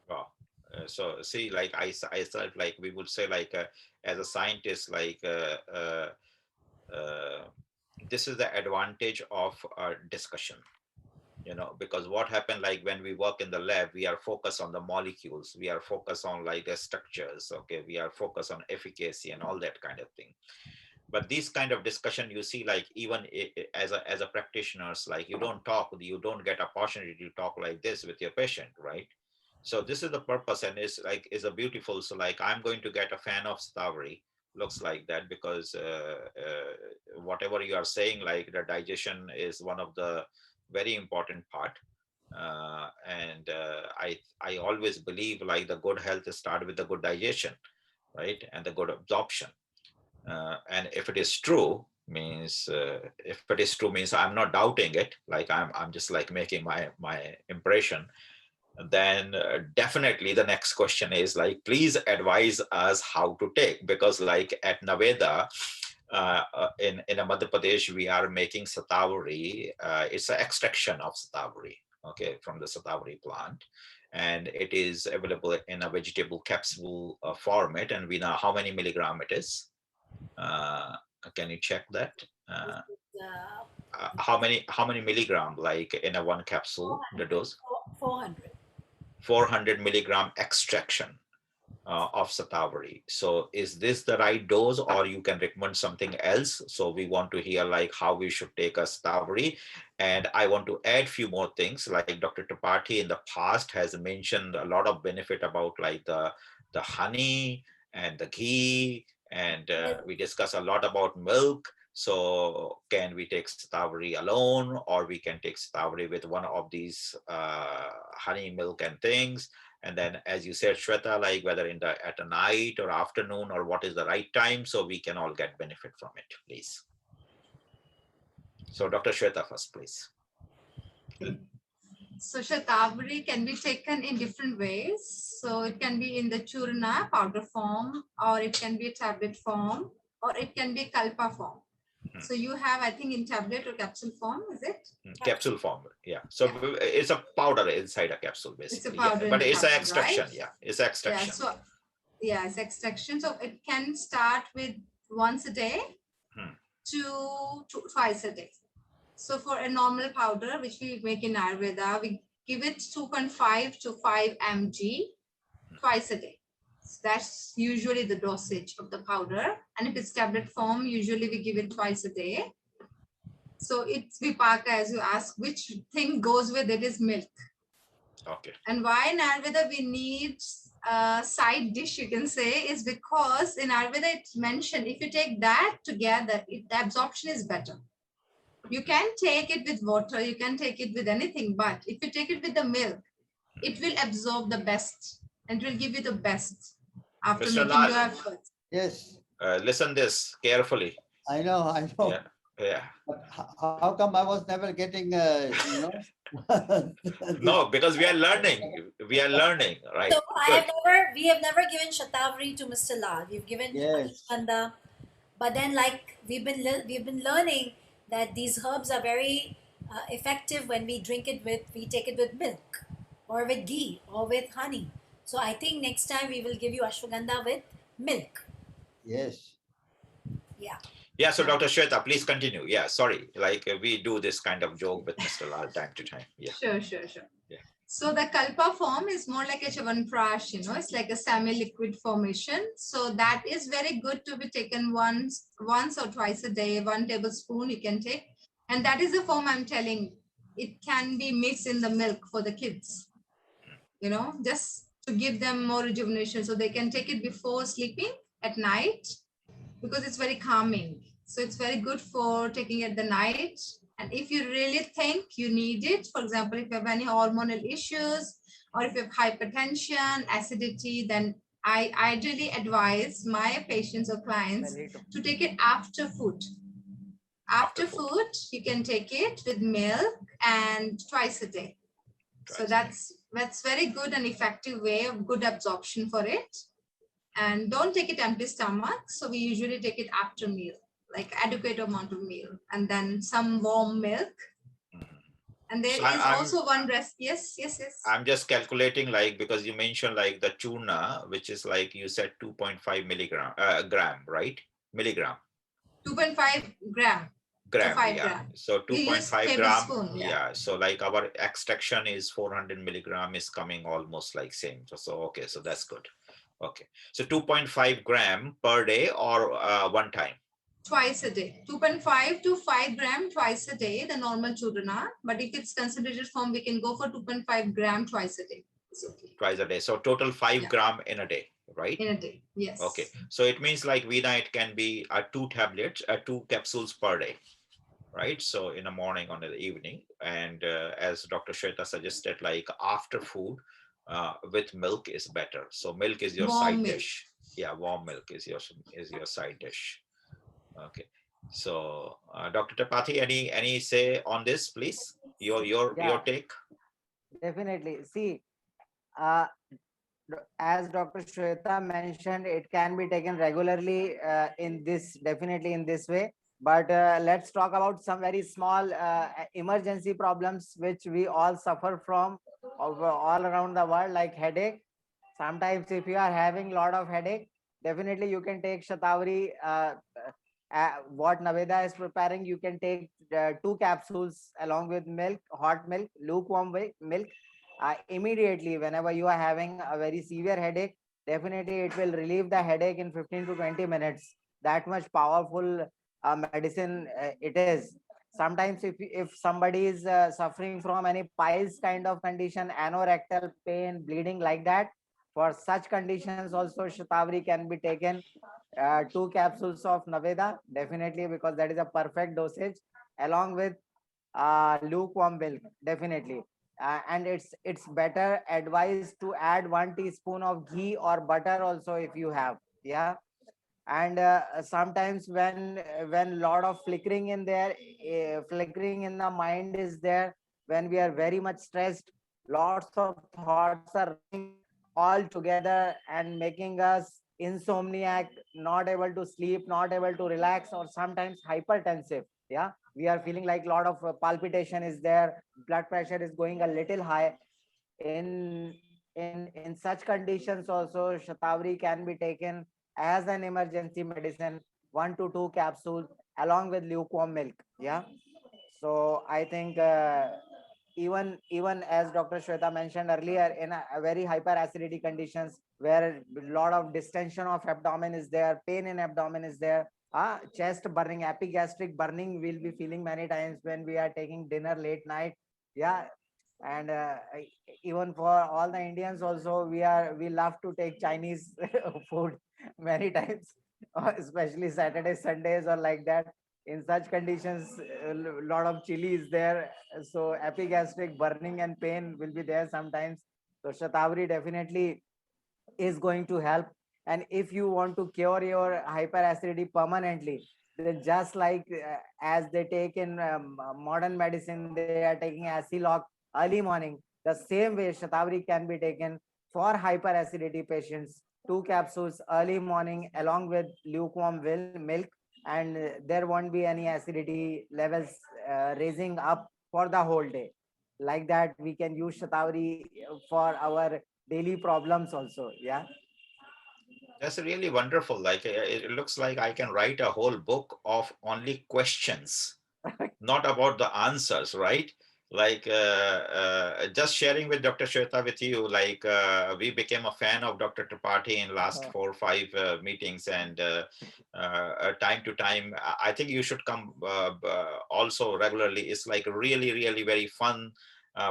Wow. So see, like I said, like we would say, like as a scientist, like this is the advantage of discussion, because what happened, like when we work in the lab, we are focused on the molecules, we are focused on like the structures, okay, we are focused on efficacy and all that kind of thing. But this kind of discussion, you see, like even as a practitioners, like you don't get opportunity to talk like this with your patient, right? So this is the purpose, and is a beautiful. So like I'm going to get a fan of Shatavari, looks like that, because whatever you are saying, like the digestion is one of the very important part. And I always believe like the good health start with the good digestion, right, and the good absorption. And if it is true, means if it is true means I'm not doubting it, like I'm just like making my impression. Then definitely the next question is like, please advise us how to take, because like at Naveda, in a Madhya Pradesh, we are making Shatavari. It's an extraction of Shatavari, okay, from the Shatavari plant, and it is available in a vegetable capsule format, and we know how many milligram it is. Can you check that? This is, How many milligram, like in a one capsule, the 400, dose? 400. 400 milligram extraction of Shatavari. So is this the right dose, or you can recommend something else? So we want to hear like how we should take a Shatavari. And I want to add few more things, like Dr. Tripathi in the past has mentioned a lot of benefit about like the honey and the ghee, and Yes. we discuss a lot about milk. So can we take Shatavari alone, or we can take Shatavari with one of these honey, milk and things? And then, as you said, Shweta, like whether at a night or afternoon, or what is the right time, so we can all get benefit from it, please. So Dr. Shweta first, please. So Shatavari can be taken in different ways. So it can be in the churna powder form, or it can be a tablet form, or it can be kalpa form. So you have, I think, in tablet or capsule form, is it? Capsule form, yeah. So it's a powder inside a capsule, basically. It's a powder, but it's an capsule, extraction, right? yeah. It's extraction. Yeah, it's extraction. So it can start with once a day to twice a day. So for a normal powder, which we make in Ayurveda, we give it 2.5 to 5 mg twice a day. So that's usually the dosage of the powder. And if it's tablet form, usually we give it twice a day. So it's Vipaka, as you ask, which thing goes with it is milk. Okay. And why in Ayurveda we need a side dish, you can say, is because in Ayurveda it's mentioned, if you take that together, the absorption is better. You can take it with water, you can take it with anything, but if you take it with the milk, it will absorb the best and it will give you the best after Mr. making Lal, your efforts. Yes, listen this carefully. I know. Yeah. Yeah. But how come I was never getting, No, because we are learning. We are learning, right? So Good. we have never given Shatavari to Mr. Lal. We've given Yes. Ashwagandha, but then like we've been learning that these herbs are very effective when we take it with milk, or with ghee, or with honey. So I think next time we will give you ashwagandha with milk. Yes. Yeah. Yeah, so Dr. Shweta, please continue. Yeah, sorry. Like we do this kind of joke with Mr. Lal time to time. Yeah. Sure. Yeah. So the kalpa form is more like a chavanprash, it's like a semi-liquid formation. So that is very good to be taken once or twice a day, 1 tablespoon you can take. And that is the form I'm telling. It can be mixed in the milk for the kids, just to give them more rejuvenation. So they can take it before sleeping at night, because it's very calming. So it's very good for taking at the night. And if you really think you need it, for example, if you have any hormonal issues, or if you have hypertension, acidity, then I ideally advise my patients or clients Belly to. to take it after food. After food, food, you can take it with milk and twice a day. So twice a day. that's very good and effective way of good absorption for it. And don't take it empty stomach. So we usually take it after meal, like adequate amount of meal, and then some warm milk. Mhm. And there So is I'm also one rest. Yes, yes, yes. I'm just calculating, like, because you mentioned like the tuna, which is like you said 2.5 milligram gram, right? Milligram. 2.5 gram to Gram, 5 yeah. gram. So We use 2.5 gram, tablespoon. Yeah. yeah. So like our extraction is 400 milligram is coming almost like same. So okay, so that's good. Okay, so 2.5 gram per day or one time. Twice a day. 2.5 to 5 gram twice a day, the normal chudana. But if it's concentrated form, we can go for 2.5 gram twice a day. It's okay. Twice a day. So total 5 Yeah. gram in a day, right? In a day. Okay, Yes. so it means like Veena, it can be 2 tablets, 2 capsules per day, right? So in the morning, on the evening, and as Dr. Shweta suggested, like after food with milk is better. So milk is your Warm side milk. dish. Yeah, warm milk is your side dish. Okay. So Dr. Tapati, any say on this, please? Your Yeah, take. definitely. See, uh, as Dr. Shweta mentioned, it can be taken regularly in this, definitely in this way. But let's talk about some very small emergency problems which we all suffer from all around the world, like headache. Sometimes, if you are having a lot of headache, definitely you can take Shatavari. What Naveda is preparing, you can take 2 capsules along with milk, hot milk, lukewarm milk immediately whenever you are having a very severe headache. Definitely it will relieve the headache in 15 to 20 minutes. That much powerful medicine it is. Sometimes if somebody is suffering from any piles kind of condition, anorectal pain, bleeding like that, for such conditions also Shatavari can be taken. 2 capsules of Naveda, definitely, because that is a perfect dosage, along with lukewarm milk, definitely. And it's better advised to add 1 teaspoon of ghee or butter also if you have. Yeah. And sometimes when lot of flickering in there, flickering in the mind is there, when we are very much stressed, lots of thoughts are running all together and making us insomniac, not able to sleep, not able to relax, or sometimes hypertensive. Yeah, we are feeling like a lot of palpitation is there, blood pressure is going a little high. In such conditions also Shatavari can be taken as an emergency medicine, 1 to 2 capsules along with lukewarm milk. Yeah. So I think even as Dr. Shweta mentioned earlier, in a very hyperacidity conditions where a lot of distension of abdomen is there, pain in abdomen is there, chest burning, epigastric burning we'll be feeling many times when we are taking dinner late night. Yeah. And even for all the Indians also, we love to take Chinese food many times, especially Saturdays, Sundays, or like that. In such conditions, a lot of chili is there, so epigastric burning and pain will be there sometimes. So Shatavari definitely is going to help. And if you want to cure your hyperacidity permanently, then just like as they take in modern medicine, they are taking Aciloc early morning, the same way Shatavari can be taken for hyperacidity patients. 2 capsules early morning along with lukewarm milk, and there won't be any acidity levels raising up for the whole day. Like that, we can use Shatavari for our daily problems also. Yeah. That's really wonderful. Like it looks like I can write a whole book of only questions, not about the answers, right? Like just sharing with Dr. Shweta with you, like we became a fan of Dr. Tripathi in last 4 or 5 meetings, and time to time, I think you should come also regularly. It's like really, really very fun.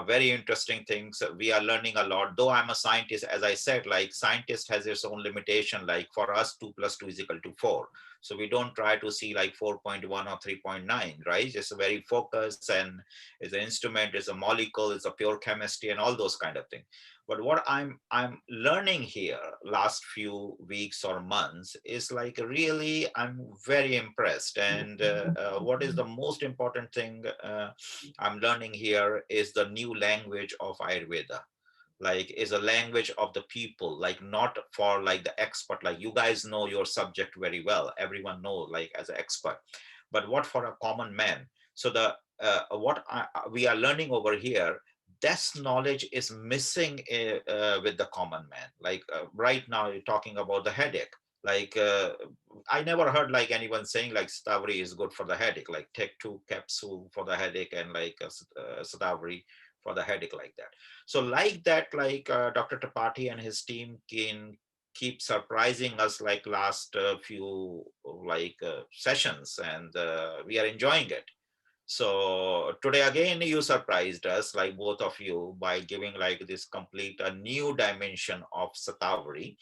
Very interesting things. We are learning a lot. Though I'm a scientist, as I said, like scientist has its own limitation. Like for us, 2 + 2 = 4. So we don't try to see like 4.1 or 3.9, right? Just very focused, and it's an instrument, it's a molecule, it's a pure chemistry, and all those kind of things. But what I'm learning here last few weeks or months is like really I'm very impressed. And what is the most important thing I'm learning here is the new language of Ayurveda, like is a language of the people, like not for like the expert, like you guys know your subject very well, everyone know like as an expert, but what for a common man. So the we are learning over here, this knowledge is missing with the common man. Like right now you're talking about the headache, like I never heard like anyone saying like Shatavari is good for the headache, like take 2 capsule for the headache and like Shatavari for the headache, like that. So like that, like Dr. Tripathi and his team can keep surprising us like last few like sessions, and we are enjoying it. So today again you surprised us, like both of you, by giving like this complete a new dimension of Shatavari.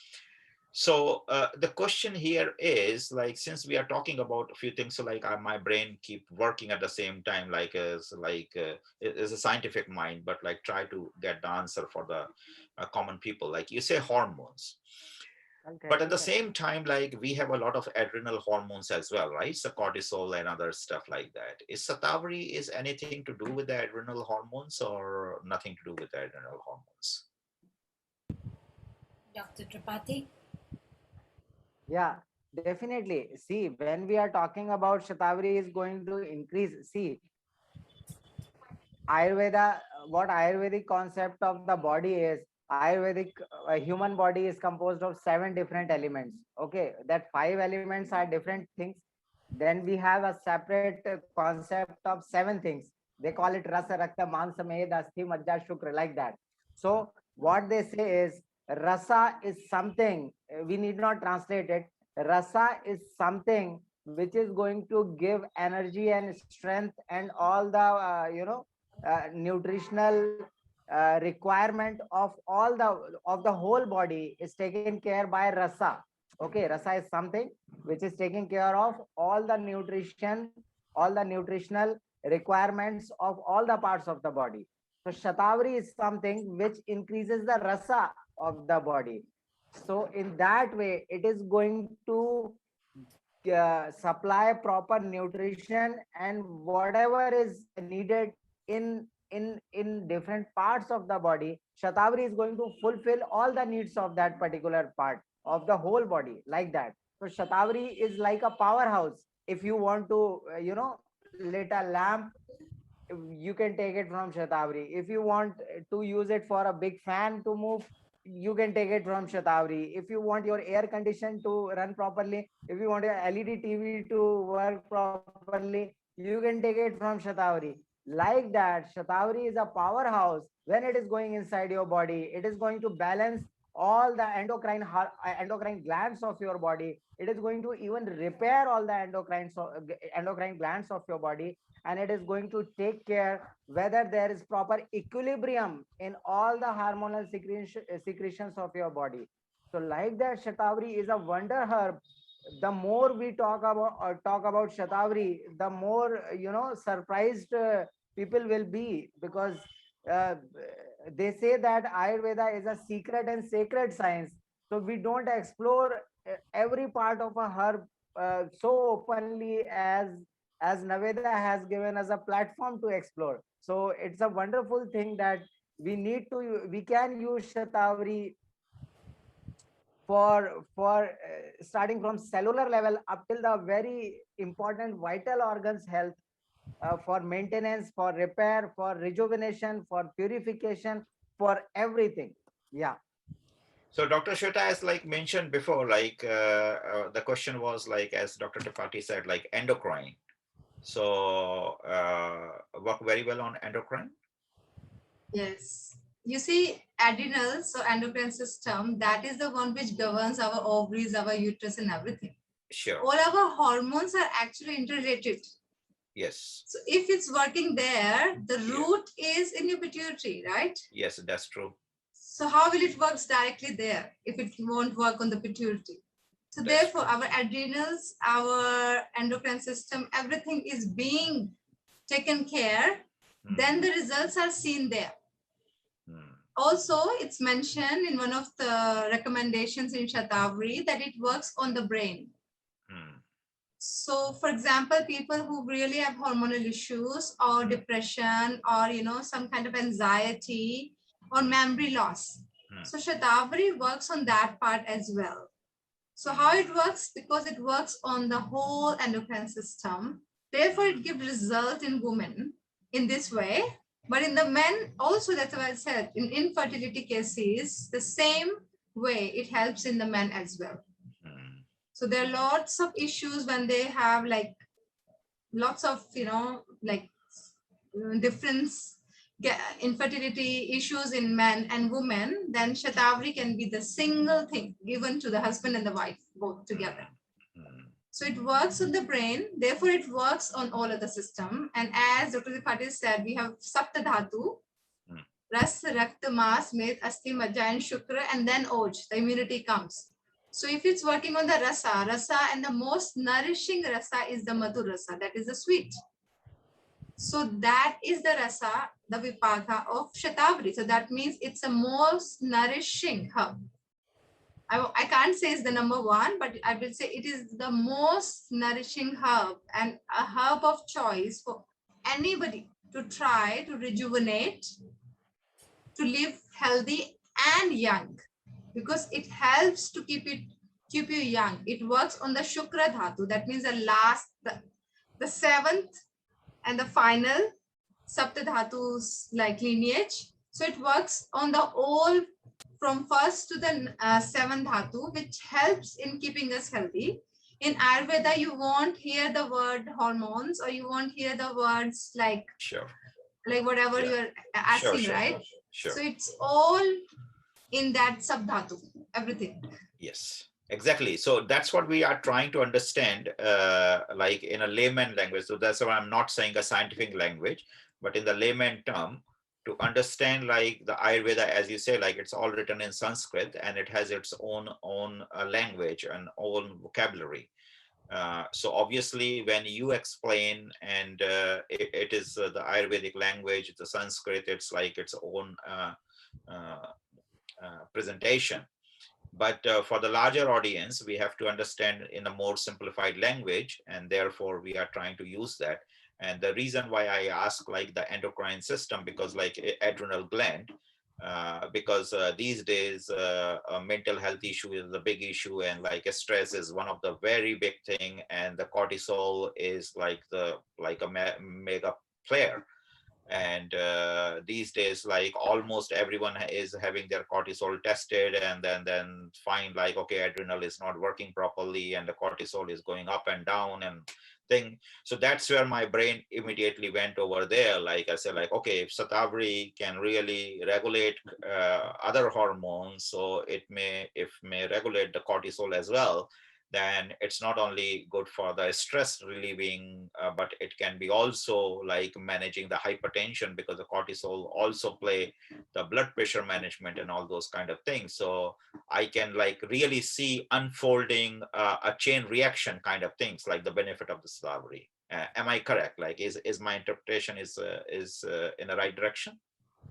So the question here is like, since we are talking about a few things, so like my brain keep working at the same time, like as like it is a scientific mind, but like try to get the answer for the common people. Like you say hormones, but at the same time, like we have a lot of adrenal hormones as well, right? So cortisol and other stuff like that. Is Shatavari is anything to do with the adrenal hormones or nothing to do with the adrenal hormones? Dr. Tripathi? Yeah, definitely. See, when we are talking about Shatavari is going to increase, see, Ayurveda, what Ayurvedic concept of the body is, Ayurvedic human body is composed of 7 different elements. Okay, that 5 elements are different things. Then we have a separate concept of 7 things. They call it Rasa, Rakta, Mansa, Med, Asthi, Majja, Shukra, like that. So what they say is Rasa is something, we need not translate it. Rasa is something which is going to give energy and strength and all the, nutritional requirement of the whole body is taken care by Rasa. Okay, Rasa is something which is taking care of all the nutrition, all the nutritional requirements of all the parts of the body. So Shatavari is something which increases the rasa of the body. So in that way, it is going to supply proper nutrition and whatever is needed in different parts of the body. Shatavari is going to fulfill all the needs of that particular part of the whole body, like that. So Shatavari is like a powerhouse. If you want to lit a lamp, you can take it from Shatavari. If you want to use it for a big fan to move, you can take it from Shatavari. If you want your air condition to run properly, if you want your LED TV to work properly, you can take it from Shatavari. Like that, Shatavari is a powerhouse. When it is going inside your body, it is going to balance all the endocrine glands of your body. It is going to even repair all the endocrine glands of your body, and it is going to take care whether there is proper equilibrium in all the hormonal secretions of your body. So like that, Shatavari is a wonder herb. The more we talk about Shatavari, the more surprised people will be, because uh, they say that Ayurveda is a secret and sacred science. So we don't explore every part of a herb so openly as Naveda has given us a platform to explore. So it's a wonderful thing that we can use Shatavari for starting from cellular level up till the very important vital organs health, for maintenance, for repair, for rejuvenation, for purification, for everything. Yeah. So Dr. Shweta has like mentioned before, like the question was like, as Dr. Tripathi said, like endocrine. So work very well on endocrine. Yes. You see, adrenal, so endocrine system, that is the one which governs our ovaries, our uterus, and everything. Sure. All our hormones are actually interrelated. Yes. So if it's working there, the Yeah. root is in your pituitary, right? Yes, that's true. So how will it work directly there if it won't work on the pituitary? So That's therefore, our adrenals, our endocrine system, everything is being taken care. true. Then the results are seen there. Mm, Also, it's mentioned in one of the recommendations in Shatavari that it works on the brain. mm, So, for example, people who really have hormonal issues or depression or some kind of anxiety or memory loss. mm, So Shatavari works on that part as well. So how it works? Because it works on the whole endocrine system. Therefore, it gives result in women in this way. But in the men, also that's what I said, in infertility cases, the same way it helps in the men as well. mm, So there are lots of issues when they have like lots of, like difference infertility issues in men and women, then Shatavari can be the single thing given to the husband and the wife both together. mm, So it works on the brain, therefore it works on all of the system. And as Dr. Tripathi said, we have Sapta Dhatu, mm. Ras, Rakta, Mas, Med, Asti, Majja, and Shukra, and then Oj, the immunity comes. So if it's working on the rasa, and the most nourishing rasa is the Madhur rasa, that is the sweet. So that is the rasa, the vipaka of Shatavari. So that means it's the most nourishing herb. I can't say it's the number one, but I will say it is the most nourishing herb and a herb of choice for anybody to try to rejuvenate, to live healthy and young, because it helps to keep you young. It works on the Shukra Dhatu. That means the last, the seventh and the final Sapta Dhatu's like lineage. So it works on the all from first to the seventh Dhatu, which helps in keeping us healthy. In Ayurveda, you won't hear the word hormones, or you won't hear the words Sure. like whatever Yeah. you're Sure, asking, sure, right? sure. So it's all in that Sabdhatu, everything. Yes, exactly. So that's what we are trying to understand, like in a layman language. So that's why I'm not saying a scientific language, but in the layman term, to understand like the Ayurveda, as you say, like it's all written in Sanskrit and it has its own language and own vocabulary. So obviously, when you explain, and it is the Ayurvedic language, the Sanskrit, it's like its own uh, presentation. But for the larger audience, we have to understand in a more simplified language, and therefore we are trying to use that. And the reason why I ask like the endocrine system, because like adrenal gland, because these days mental health issue is a big issue, and like stress is one of the very big thing, and the cortisol is like a mega player. And these days like almost everyone is having their cortisol tested, and then find like, okay, adrenal is not working properly and the cortisol is going up and down and thing. So that's where my brain immediately went over there. Like I said, like, okay, if Shatavari can really regulate other hormones, so it may regulate the cortisol as well, then it's not only good for the stress relieving, but it can be also like managing the hypertension, because the cortisol also play the blood pressure management and all those kind of things. So I can like really see unfolding a chain reaction kind of things, like the benefit of the Shatavari. Am I correct? Like, is my interpretation is in the right direction?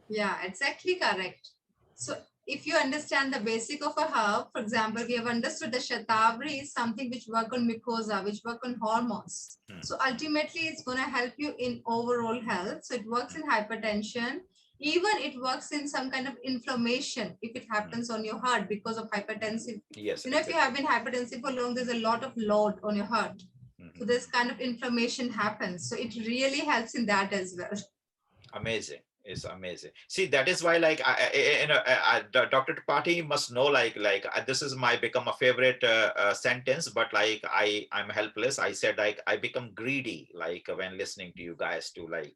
Yeah, exactly correct. So if you understand the basic of a herb, for example, we have understood the Shatavari is something which work on mucosa, which work on hormones. So ultimately, it's going to help you in overall health. So it works in hypertension. Even it works in some kind of inflammation if it happens on your heart because of hypertensive. Yes, If you have been hypertensive for long, there's a lot of load on your heart. So this kind of inflammation happens. So it really helps in that as well. Amazing. It's amazing. See, that is why, like, Dr. Tripathi must know, like this is my become a favorite sentence, but like I'm helpless. I said like I become greedy, like when listening to you guys to like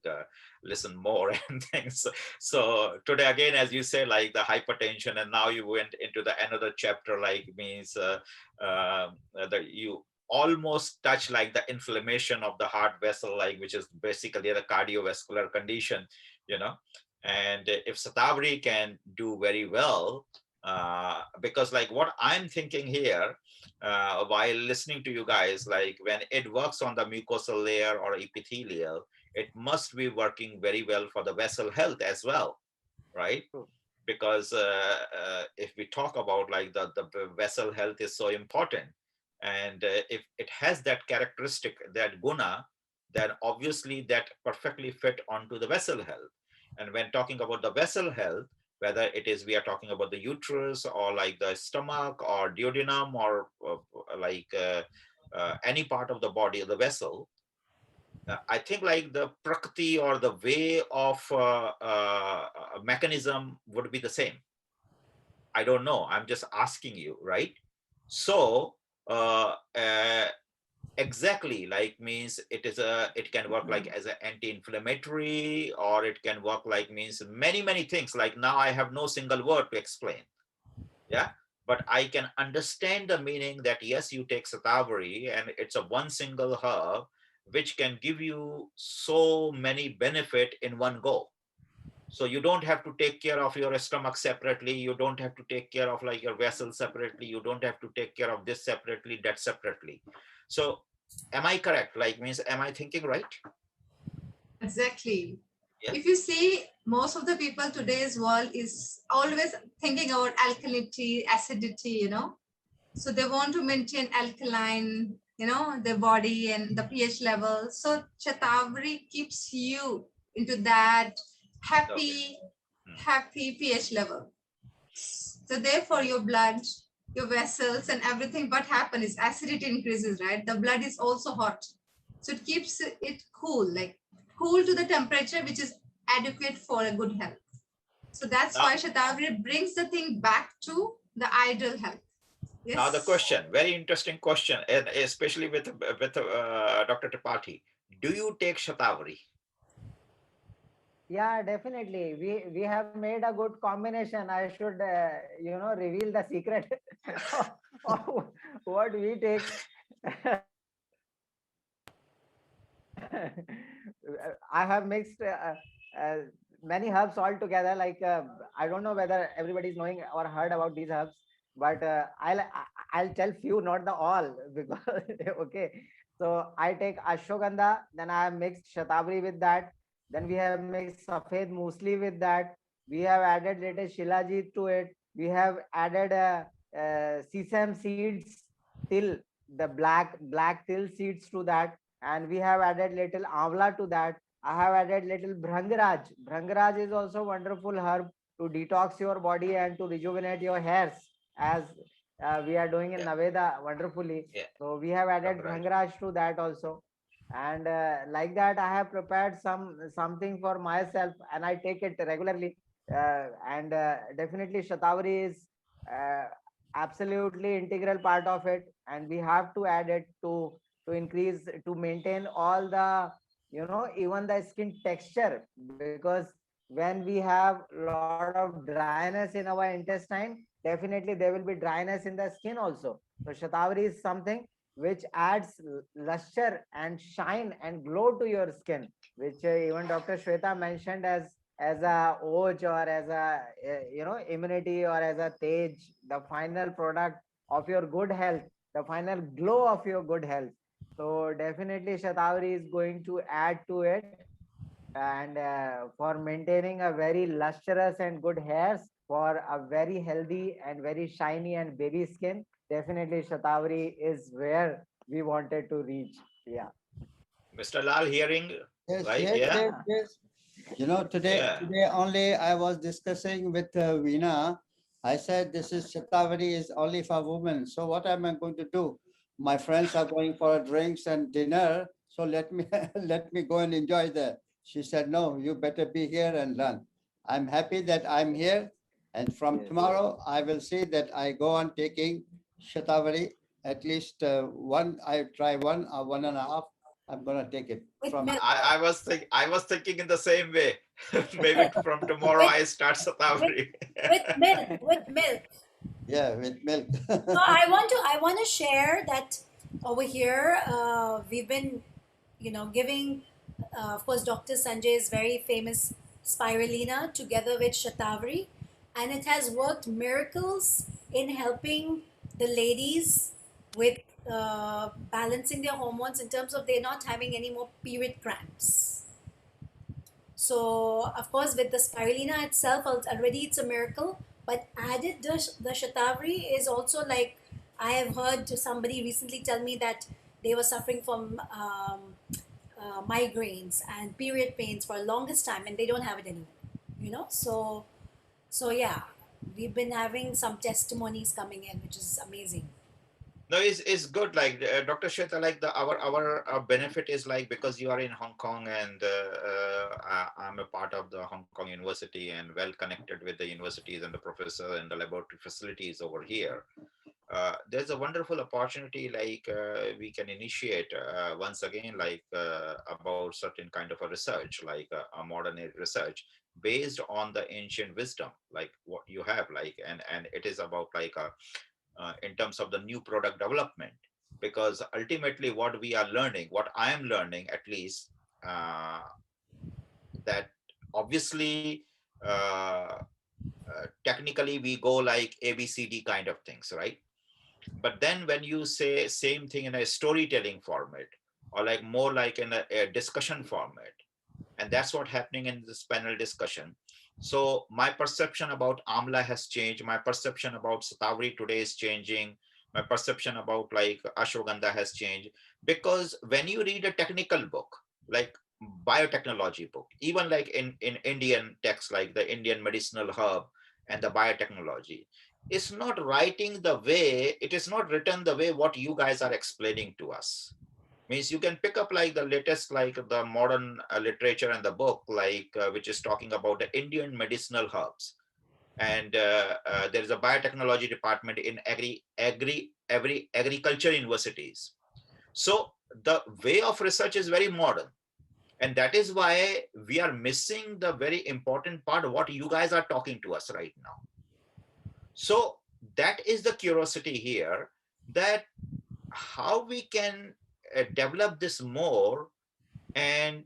listen more and things. So today again, as you say, like the hypertension, and now you went into the another chapter, like means that you almost touch like the inflammation of the heart vessel, like which is basically the cardiovascular condition, you know. And if Shatavari can do very well, Because like what I'm thinking here while listening to you guys, like when it works on the mucosal layer or epithelial, it must be working very well for the vessel health as well, right? True. Because if we talk about like the vessel health is so important, and if it has that characteristic, that guna, then obviously that perfectly fit onto the vessel health. And when talking about the vessel health, whether it is we are talking about the uterus or like the stomach or duodenum or like any part of the body of the vessel, I think like the prakriti or the way of mechanism would be the same. I don't know. I'm just asking you, right? So exactly, like means it can work like as an anti-inflammatory, or it can work like means many things. Like now I have no single word to explain. Yeah, but I can understand the meaning that yes, you take Shatavari and it's a one single herb which can give you so many benefit in one go. So you don't have to take care of your stomach separately, you don't have to take care of like your vessels separately, you don't have to take care of this separately, that separately. So am I correct? Like means am I thinking right? Exactly. Yeah. If you see, most of the people today's world is always thinking about alkalinity, acidity, So they want to maintain alkaline, their body and the pH level. So Shatavari keeps you into that Okay. happy, Hmm. happy pH level. So therefore your blood, your vessels and everything, what happens is acidity increases, right? The blood is also hot. So it keeps it cool, like cool to the temperature, which is adequate for a good health. So that's Now, why Shatavari brings the thing back to the ideal health. now the Yes. question, very interesting question, and especially with Dr. Tripathi. Do you take Shatavari? Yeah, definitely. We have made a good combination. I should reveal the secret of, of what we take. I have mixed uh, many herbs all together. Like I don't know whether everybody is knowing or heard about these herbs, but I'll tell few, not the all, because okay. So I take ashwagandha, then I have mixed shatavari with that. Then we have mixed safed musli with that. We have added little shilajit to it. We have added sesame seeds, till the black till seeds to that, and we have added little amla to that. I have added little bhrangraj. Bhrangraj is also wonderful herb to detox your body and to rejuvenate your hairs, as we are doing in Yeah, Naveda wonderfully. yeah, So we have added Dr. Raj. bhrangraj to that also. And like that, I have prepared something for myself, and I take it regularly. And definitely, Shatavari is uh, absolutely integral part of it, and we have to add it to increase, to maintain all the, even the skin texture, because when we have a lot of dryness in our intestine, definitely there will be dryness in the skin also. So Shatavari is something which adds luster and shine and glow to your skin, which even Dr. Shweta mentioned as a oj, or as a immunity, or as a tej, the final product of your good health, the final glow of your good health. So definitely Shatavari is going to add to it, and for maintaining a very lustrous and good hairs, for a very healthy and very shiny and baby skin, definitely Shatavari is where we wanted to reach. Yeah. Mr. Lal, hearing Yes, right? yes, Yeah, yes, yes. You know, yeah. today only I was discussing with Veena. I said this is Shatavari is only for women. So what am I going to do? My friends are going for drinks and dinner. So let me let me go and enjoy that. She said, no, you better be here and learn. I'm happy that I'm here. And from Yes. tomorrow, I will see that I go on taking Shatavari at least one. I try one or one and a half. I'm gonna take it With from milk, I was thinking in the same way. Maybe from tomorrow with I start with Shatavari. with milk. yeah with milk. So I want to share that over here we've been, giving, of course, Dr. Sanjay's very famous spirulina together with Shatavari. and it has worked miracles in helping the ladies with balancing their hormones in terms of they're not having any more period cramps. So, of course, with the spirulina itself, already it's a miracle. But added the Shatavari is also like, I have heard to somebody recently tell me that they were suffering from migraines and period pains for the longest time, and they don't have it anymore. You know, so yeah, we've been having some testimonies coming in, which is amazing. No, it's good. Like Dr. Shweta, like the our benefit is like because you are in Hong Kong and I'm a part of the Hong Kong University and well connected with the universities and the professor and the laboratory facilities over here. There's a wonderful opportunity like we can initiate once again like about certain kind of a research like a modern age research based on the ancient wisdom like what you have like and it is about like a in terms of the new product development because ultimately what we are learning what I am learning at least uh, that obviously technically we go like abcd kind of things, right? But then when you say same thing in a storytelling format or like more like in a discussion format, and that's what happening in this panel discussion. So my perception about amla has changed, my perception about Shatavari today is changing, my perception about like ashwagandha has changed because when you read a technical book like biotechnology book, even like in Indian texts like the Indian medicinal herb and the biotechnology, it's not writing the way, it is not written the way what you guys are explaining to us. Means you can pick up like the latest like the modern literature and the book like which is talking about the Indian medicinal herbs, and there is a biotechnology department in every agriculture universities. So the way of research is very modern, and that is why we are missing the very important part of what you guys are talking to us right now. So that is the curiosity here, that how we can develop this more. And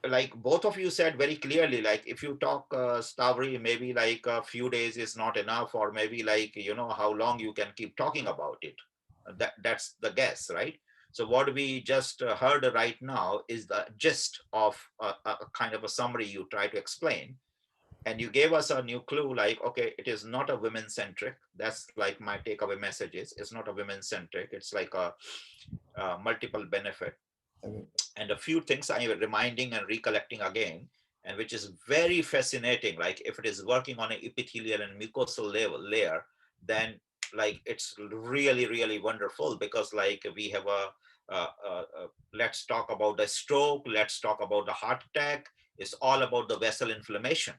like both of you said very clearly, like if you talk Stavri, maybe like a few days is not enough, or maybe like you know how long you can keep talking about it. That's the guess, right? So what we just heard right now is the gist of a kind of a summary you try to explain, and you gave us a new clue like okay, it is not a women centric. That's like my takeaway message is it's not a women centric, it's like a multiple benefit. And a few things I am reminding and recollecting again, and which is very fascinating. Like if it is working on an epithelial and mucosal level layer, then like it's really really wonderful because like we have let's talk about the stroke, let's talk about the heart attack. It's all about the vessel inflammation,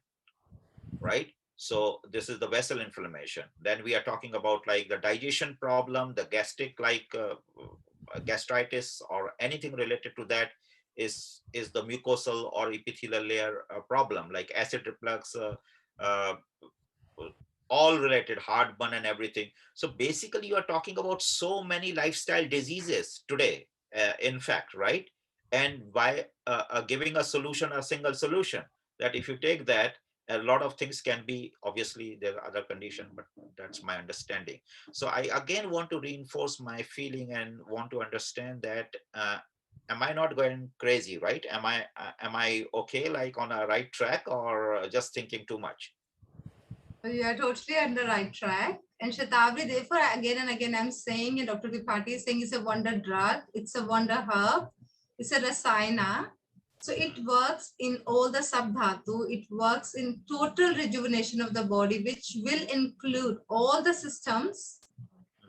right? So this is the vessel inflammation. Then we are talking about like the digestion problem, the gastric like gastritis or anything related to that is the mucosal or epithelial layer problem like acid reflux, uh, all related heartburn and everything. So basically you are talking about so many lifestyle diseases today, in fact, right? And by giving a solution, a single solution, that if you take that, a lot of things can be, obviously there are other conditions, but that's my understanding. So I again want to reinforce my feeling and want to understand that am I not going crazy, right? Am I okay, like on a right track, or just thinking too much? You are totally on the right track. And Shatavari, therefore, again and again, I'm saying, and Dr. Vipathi is saying it's a wonder drug, it's a wonder herb, it's a rasayana. So it works in all the subdhatu, it works in total rejuvenation of the body, which will include all the systems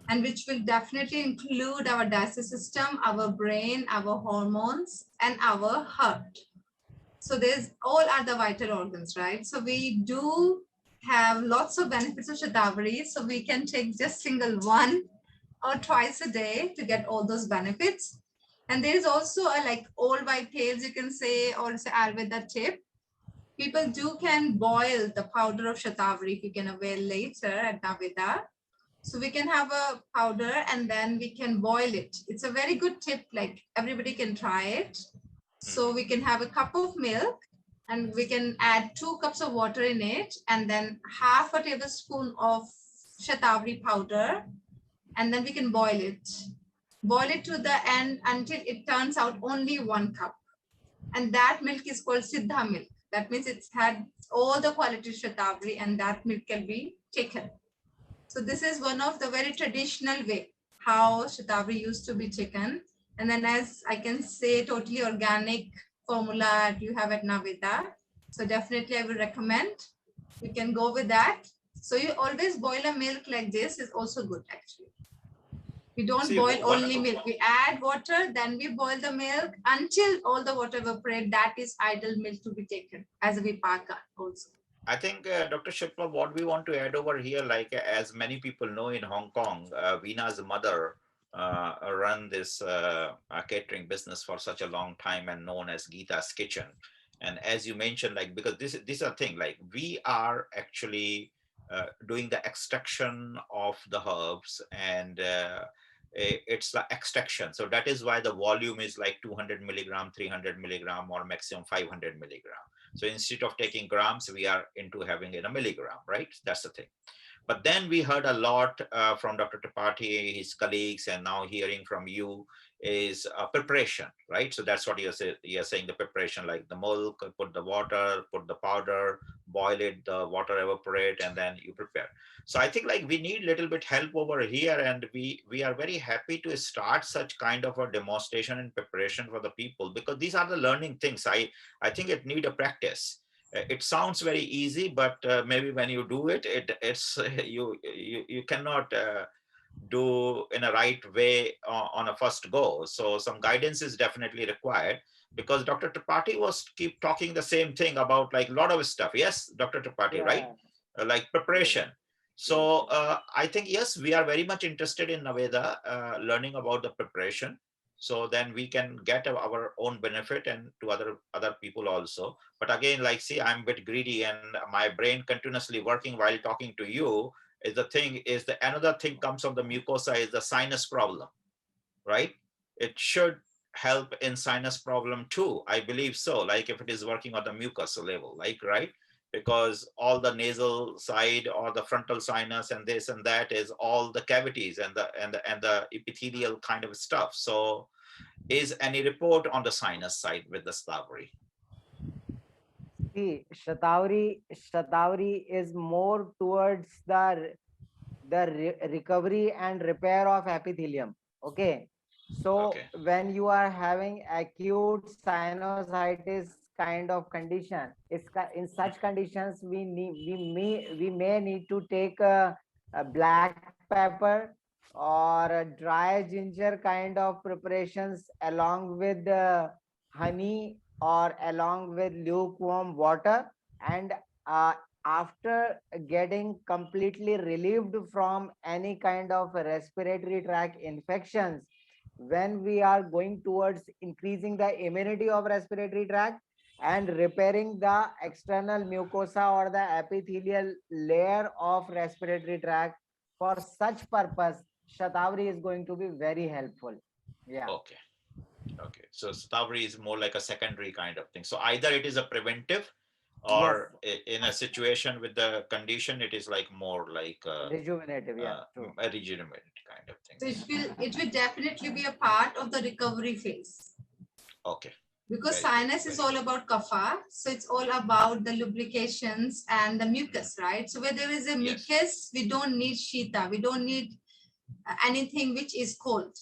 and which will definitely include our digestive system, our brain, our hormones, and our heart. So there's all are the vital organs, right? So we do have lots of benefits of Shatavari. So we can take just single one or twice a day to get all those benefits. And there's also a like old white tales, you can say, or say Ayurveda tip. People do can boil the powder of Shatavari if you can avail later at Naveda. So we can have a powder and then we can boil it. It's a very good tip, like everybody can try it. So we can have a cup of milk and we can add 2 cups of water in it, and then half a tablespoon of Shatavari powder, and then we can boil it. Boil it to the end until it turns out only 1 cup. And that milk is called Siddha milk. That means it's had all the qualities Shatavari, and that milk can be taken. So this is one of the very traditional way how Shatavari used to be taken. And then, as I can say, totally organic formula you have at Naveda. So definitely I will recommend. You can go with that. So you always boil a milk like this is also good actually. We don't See, boil one, only milk. We add water, then we boil the milk until all the water evaporate. That is ideal milk to be taken as a vipaka also. I think, Dr. Shipla, what we want to add over here, like as many people know in Hong Kong, Veena's mother run this catering business for such a long time and known as Geeta's Kitchen. And as you mentioned, like, because this is a thing, like we are actually doing the extraction of the herbs, and it's the extraction. So that is why the volume is like 200 milligram, 300 milligram, or maximum 500 milligram. So instead of taking grams, we are into having in a milligram, right? That's the thing. But then we heard a lot from Dr. Tripathi, his colleagues, and now hearing from you is preparation, right? So that's what you're saying, the preparation, like the milk, put the water, put the powder, boil it, the water evaporate, and then you prepare. So I think like we need a little bit help over here, and we are very happy to start such kind of a demonstration and preparation for the people, because these are the learning things. I think it need a practice. It sounds very easy, but maybe when you do it, it's you cannot do in a right way on a first go. So some guidance is definitely required, because Dr. Tripathi was keep talking the same thing about like a lot of stuff. Yes, Dr. Tripathi, right? Yeah. Like preparation. So I think, yes, we are very much interested in Naveda, learning about the preparation. So then we can get our own benefit and to other people also. But again, like, see, I'm a bit greedy and my brain continuously working while talking to you. Is the thing is the another thing comes from the mucosa is the sinus problem, right? It should help in sinus problem too. I believe so. Like if it is working on the mucus level, like, right? Because all the nasal side or the frontal sinus and this and that is all the cavities and the epithelial kind of stuff. So is any report on the sinus side with the Shatavari? See, Shatavari is more towards the recovery and repair of epithelium. Okay. So Okay. when you are having acute sinusitis kind of condition, in such conditions we may need to take a black pepper or a dry ginger kind of preparations along with honey or along with lukewarm water, and after getting completely relieved from any kind of respiratory tract infections, when we are going towards increasing the immunity of respiratory tract and repairing the external mucosa or the epithelial layer of respiratory tract, for such purpose Shatavari is going to be very helpful. Yeah. Okay. Okay. So Shatavari is more like a secondary kind of thing. So either it is a preventive, Yes. or in a situation with the condition, it is like more like Rejuvenative. Yeah. True. a regenerate kind of So things. it will definitely be a part of the recovery phase. Okay. Because Very good, sinus is very all about kapha, so it's all about the lubrications and the mucus, right? So where there is a Yes. mucus, we don't need shita, we don't need anything which is cold.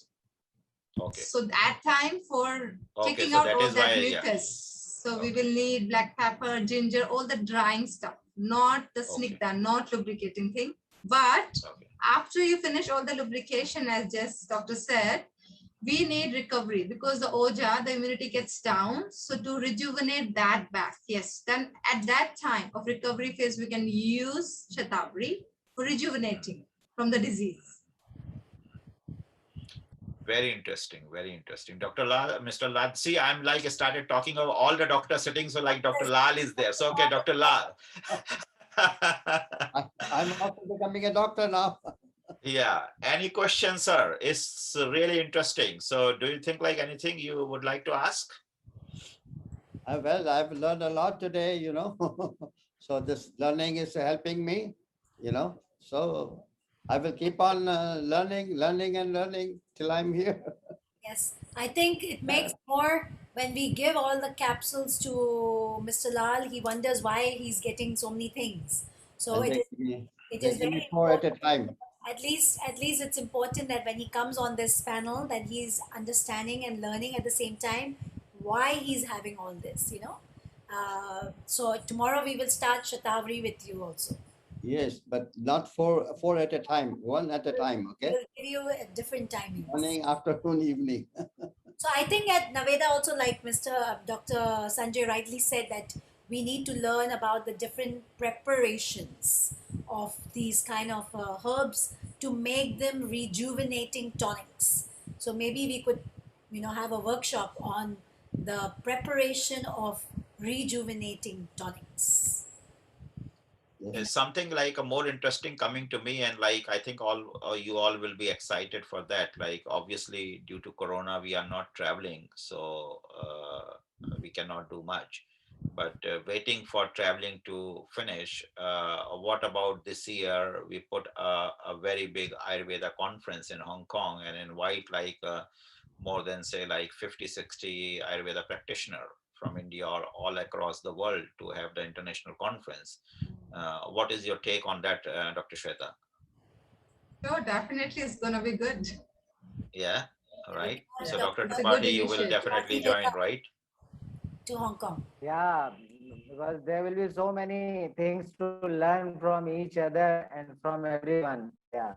Okay. So at time for Okay. taking So out that all is that why, yeah. mucus, so we Okay. will need black pepper, ginger, all the drying stuff, not the Okay. snigdha, not lubricating thing. But Okay. after you finish all the lubrication, as just doctor said, we need recovery because the oja, the immunity gets down. So to rejuvenate that back, yes, then at that time of recovery phase, we can use Shatavari for rejuvenating from the disease. Very interesting. Very interesting. Dr. Lal, Mr. Lal. See, I'm like started talking of all the doctors sitting. So like Dr. Lal is there. So okay, Dr. Lal. I'm also becoming a doctor now. Yeah. Any questions, sir? It's really interesting. So do you think like anything you would like to ask? Well, I've learned a lot today, you know. So this learning is helping me, you know. So I will keep on learning, learning, and learning till I'm here. Yes, I think it Yeah, makes more when we give all the capsules to Mr. Lal. He wonders why he's getting so many things. So and it is it they is give me very four at a important. time. At least it's important that when he comes on this panel, that he's understanding and learning at the same time why he's having all this. So tomorrow we will start Shatavari with you also. Yes, but not four at a time, one at a time. Okay, We'll give you different timings. morning, afternoon, evening. So I think at Naveda also, like Mr. Dr. Sanjay rightly said, that we need to learn about the different preparations of these kind of herbs to make them rejuvenating tonics. So maybe we could, have a workshop on the preparation of rejuvenating tonics. In Yes. Is something like a more interesting coming to me, and like I think all you all will be excited for that. Like obviously due to corona we are not traveling, so we cannot do much, but waiting for traveling to finish, what about this year we put a very big Ayurveda conference in Hong Kong and invite like more than say like 50, 60 Ayurveda practitioner from India or all across the world to have the international conference. What is your take on that, Dr. Shweta? So definitely it's gonna be good. Yeah, all we right. can ask So Yeah, Dr. it's a Dr. good Tripathi, you will initiative. definitely Tripathi join, Dutta right? to Hong Kong. Yeah, because there will be so many things to learn from each other and from everyone. Yeah.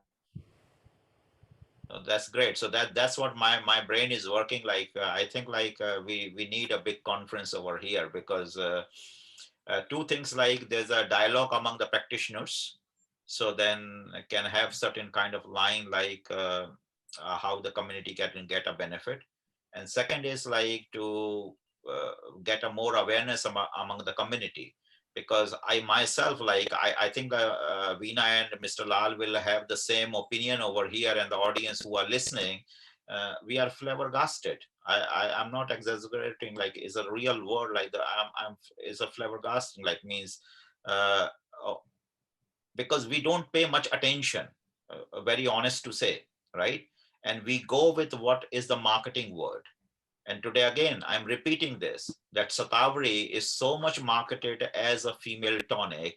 That's great. So that's what my brain is working like. I think like we need a big conference over here because two things, like there's a dialogue among the practitioners, so then can have certain kind of line like how the community can get a benefit, and second is like to get a more awareness among the community, because I myself, like I think Veena and Mr. Lal will have the same opinion over here, and the audience who are listening, we are flabbergasted. I'm not exaggerating. Like, is a real word. Like I'm is a flabbergasting. Like means, uh, uh, because we don't pay much attention. Very honest to say, right? And we go with what is the marketing word. And today, again, I'm repeating this, that Shatavari is so much marketed as a female tonic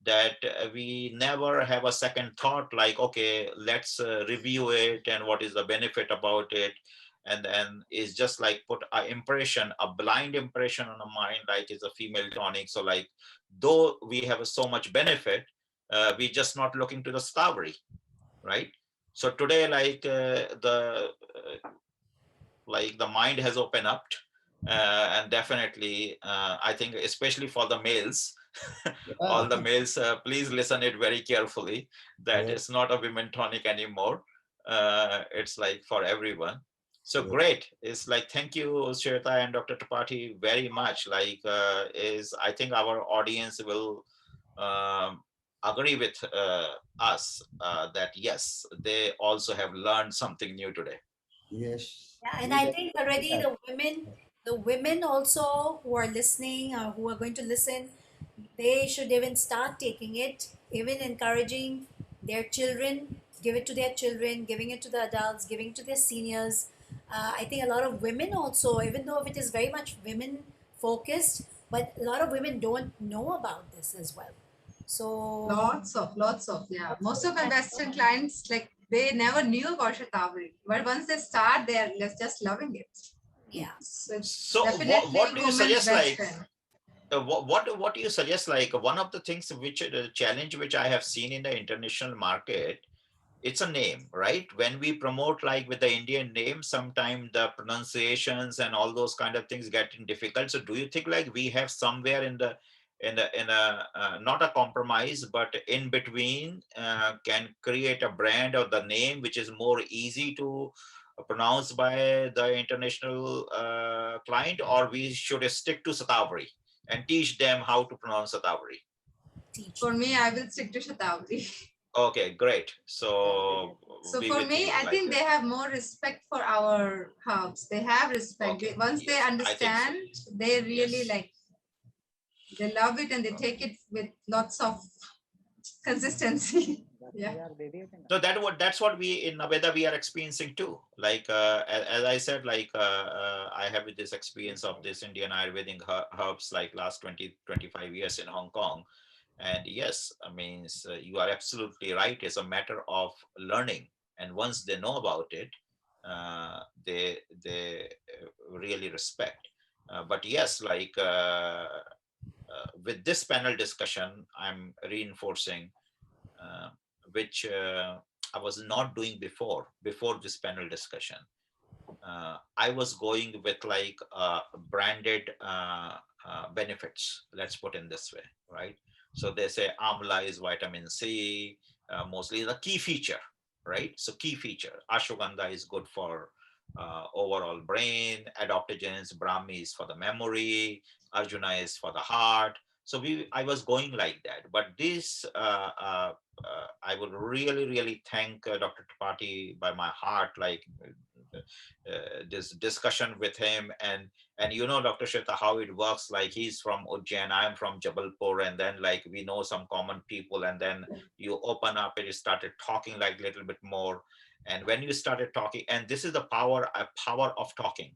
that we never have a second thought like, okay, let's review it and what is the benefit about it. And then it's just like put an impression, a blind impression on the mind, like it's a female tonic. So like, though we have so much benefit, we just not looking to the Shatavari, right? So today, like the mind has opened up, and definitely I think especially for the males, all Yeah. the males, please listen it very carefully, that Yes. it's not a women tonic anymore. It's like for everyone. So Yes. great. It's like, thank you, Shweta and Dr. Tripathi, very much. Like is I think our audience will um, agree with us that yes, they also have learned something new today. Yes. Yeah, and We I have think to do already that. the women also who are listening, who are going to listen, they should even start taking it, even encouraging their children, give it to their children, giving it to the adults, giving it to their seniors. I think a lot of women also, even though it is very much women focused, but a lot of women don't know about this as well. So Lots of, yeah. Most of my and Western clients, like they never knew about Shatavari, but once they start, they're just loving it. yeah. So it's So definitely what do you women's suggest, best like friend. what do you suggest, like one of the things which the challenge which I have seen in the international market, it's a name, right? When we promote like with the Indian name, sometimes the pronunciations and all those kind of things getting difficult. So do you think like we have somewhere in a not a compromise but in between can create a brand or the name which is more easy to pronounce by the international client, or we should stick to Shatavari and teach them how to pronounce Shatavari? Teach For them. me, I will stick to Shatavari. Okay, great. Yeah, So So we for with me, you I like think they have more respect for our herbs. They have respect. okay, Once they yes, I think so. understand, they really Yes. like, they love it and they take it with lots of consistency. Yeah. So that's what we in Aveda we are experiencing too. Like as I said, like I have this experience of this Indian Ayurvedic herbs like last 20-25 years in Hong Kong. And yes, I mean, you are absolutely right. It's a matter of learning. And once they know about it, they really respect. But yes, like with this panel discussion, I'm reinforcing uh, which I was not doing before this panel discussion. I was going with like branded benefits, let's put in this way, right? So they say amla is vitamin C, mostly the key feature, right? So key feature, ashwagandha is good for overall brain, adaptogens, brahmi is for the memory, arjuna is for the heart. So I was going like that. But this, I will really thank Dr. Tripathi by my heart, like this discussion with him. And you know, Dr. Sheta, how it works, like he's from Ujjain, I'm from Jabalpur, and then like we know some common people, and then you open up and you started talking like a little bit more. And when you started talking, and this is the power of talking,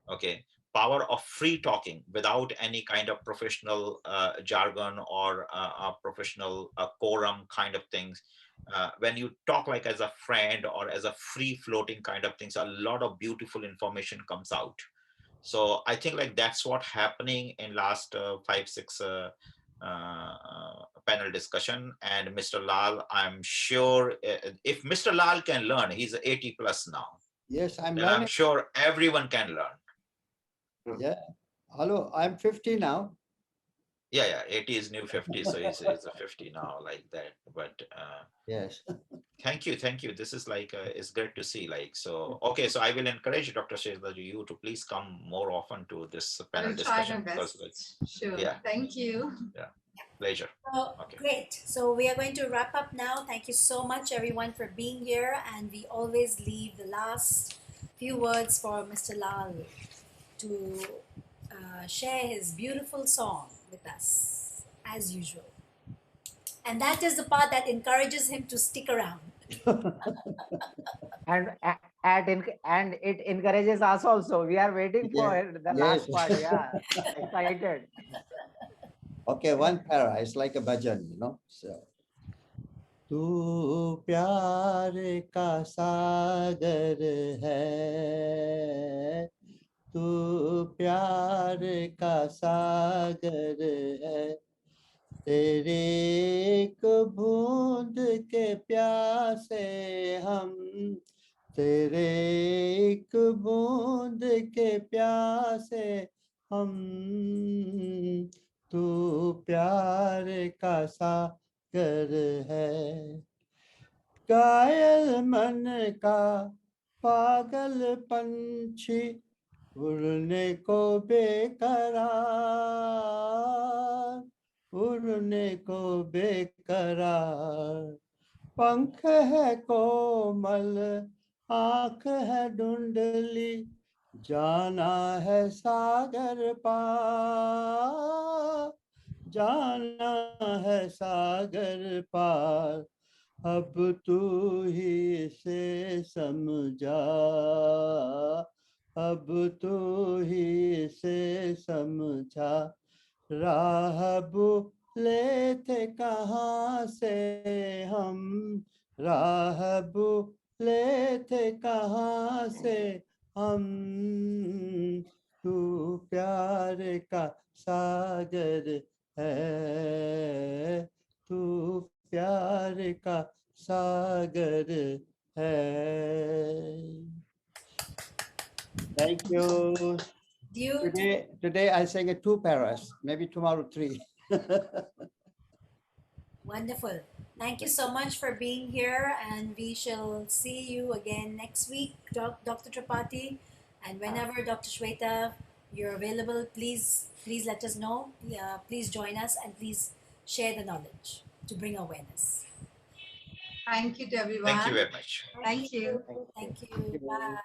okay, power of free talking without any kind of professional jargon or professional quorum kind of things. When you talk like as a friend or as a free floating kind of things, a lot of beautiful information comes out. So I think like that's what happening in last 5 6 panel discussion. And Mr. Lal, I'm sure if Mr. Lal can learn, he's 80 plus now, Yes, I'm then I'm learning. sure everyone can learn. Yeah. Hello, I'm 50 now. Yeah, 80 is new 50, so he's a 50 now, like that. But Yes. thank you. This is like it's great to see. Like so, okay. So I will encourage Dr. Sheza you to please come more often to this I panel will try my discussion because, best. like, Sure. yeah, Thank you. yeah, pleasure. Oh, Okay. great. So we are going to wrap up now. Thank you so much, everyone, for being here. And we always leave the last few words for Mr. Lal to share his beautiful song with us, as usual. And that is the part that encourages him to stick around. and and it encourages us also. We are waiting for Yeah. the Yes. last part. Yeah, excited. Okay, one para. It's like a bhajan, you know. So तू प्यार का सागर है तू प्यार का सागर है तेरे एक बूंद के प्यासे हम तेरे एक बूंद के प्यासे हम तू प्यार का सागर है कायल मन का पागल पंछी उड़ने को बेकरार उड़ने को बेकरार पंख है कोमल आंख है धुंधली जाना है सागर पार जाना है सागर पार अब तू ही से समझा अब तू ही से समझा राह भूले थे कहाँ से हम राह भूले थे कहाँ से हम तू प्यार का सागर है तू प्यार का सागर है Thank you. Due to Today I sang it 2 paras, maybe tomorrow 3. Wonderful. Thank you so much for being here, and we shall see you again next week, Dr. Tripathi. And whenever Dr. Shweta, you're available, please let us know. Please join us and please share the knowledge to bring awareness. Thank you to everyone. Thank you very much. Thank you. Thank you. Bye.